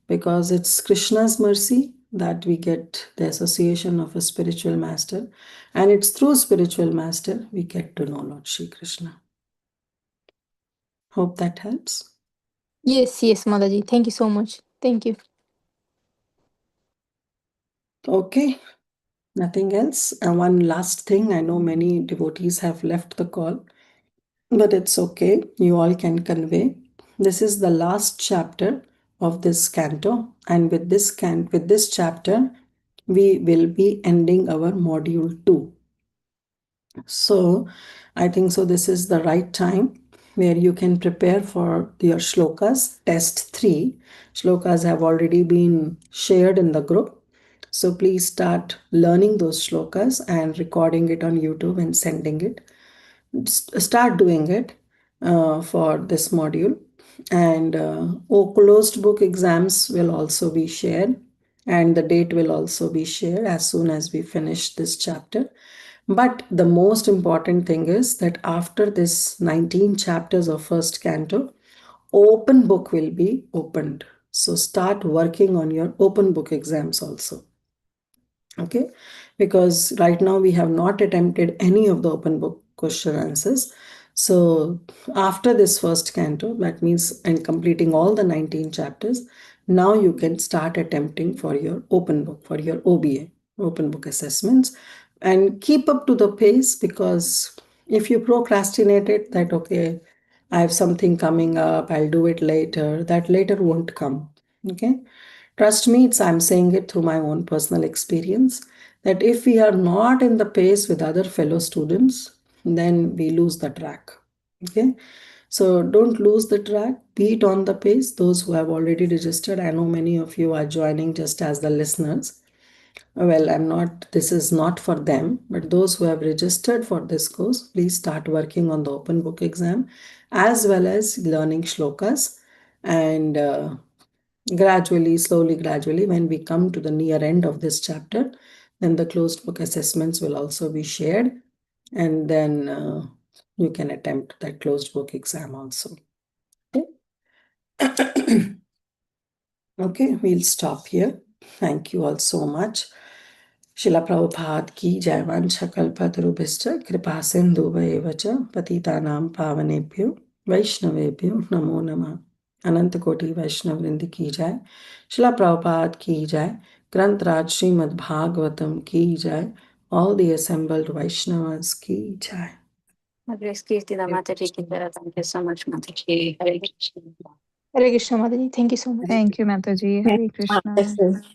because it's Krishna's mercy that we get the association of a spiritual master, and it's through spiritual master we get to know Lord Shri Krishna. Hope that helps. Yes, Mataji, thank you so much. Thank you. Okay, nothing else. And one last thing, I know many devotees have left the call, but it's okay, you all can convey. This is the last chapter of this canto, and with this chapter, we will be ending our module 2. So I think so this is the right time where you can prepare for your shlokas. Test 3 shlokas have already been shared in the group. So please start learning those shlokas and recording it on YouTube and sending it. Start doing it for this module. And closed book exams will also be shared, and the date will also be shared as soon as we finish this chapter. But the most important thing is that after this 19 chapters of first canto, open book will be opened. So start working on your open book exams also. Okay, because right now we have not attempted any of the open book question answers. So after this first canto, that means, and completing all the 19 chapters, now you can start attempting for your open book, for your OBA, open book assessments, and keep up to the pace, because if you procrastinate it, that okay, I have something coming up, I'll do it later, that later won't come. Okay, trust me, I'm saying it through my own personal experience, that if we are not in the pace with other fellow students, then we lose the track. Okay, so don't lose the track, be it on the pace. Those who have already registered, I know many of you are joining just as the listeners. Well, this is not for them, but those who have registered for this course, please start working on the open book exam as well as learning shlokas. And gradually, slowly, gradually, when we come to the near end of this chapter, then the closed book assessments will also be shared. And then you can attempt that closed book exam also. Okay. Okay, we'll stop here. Thank you all so much. शिला प्रभुपाद की जय। वंशकल्पतरुभ्यश्च कृपा सिन्धुभ्येव च पतितानां पावनेभ्यो वैष्णवेभ्यो नमो नमः। अनंत कोटि वैष्णव वृंद की जय। शिला प्रभुपाद की जय। ग्रंथराज श्रीमद् भागवतम की जय। All the assembled Vaishnavas की जय। Grace Kirti Mataji ki jai. Thank you so much, Mataji. Hare Krishna. Hare Krishna, Mataji. Thank you so much. Thank you, Mataji. Hare Krishna.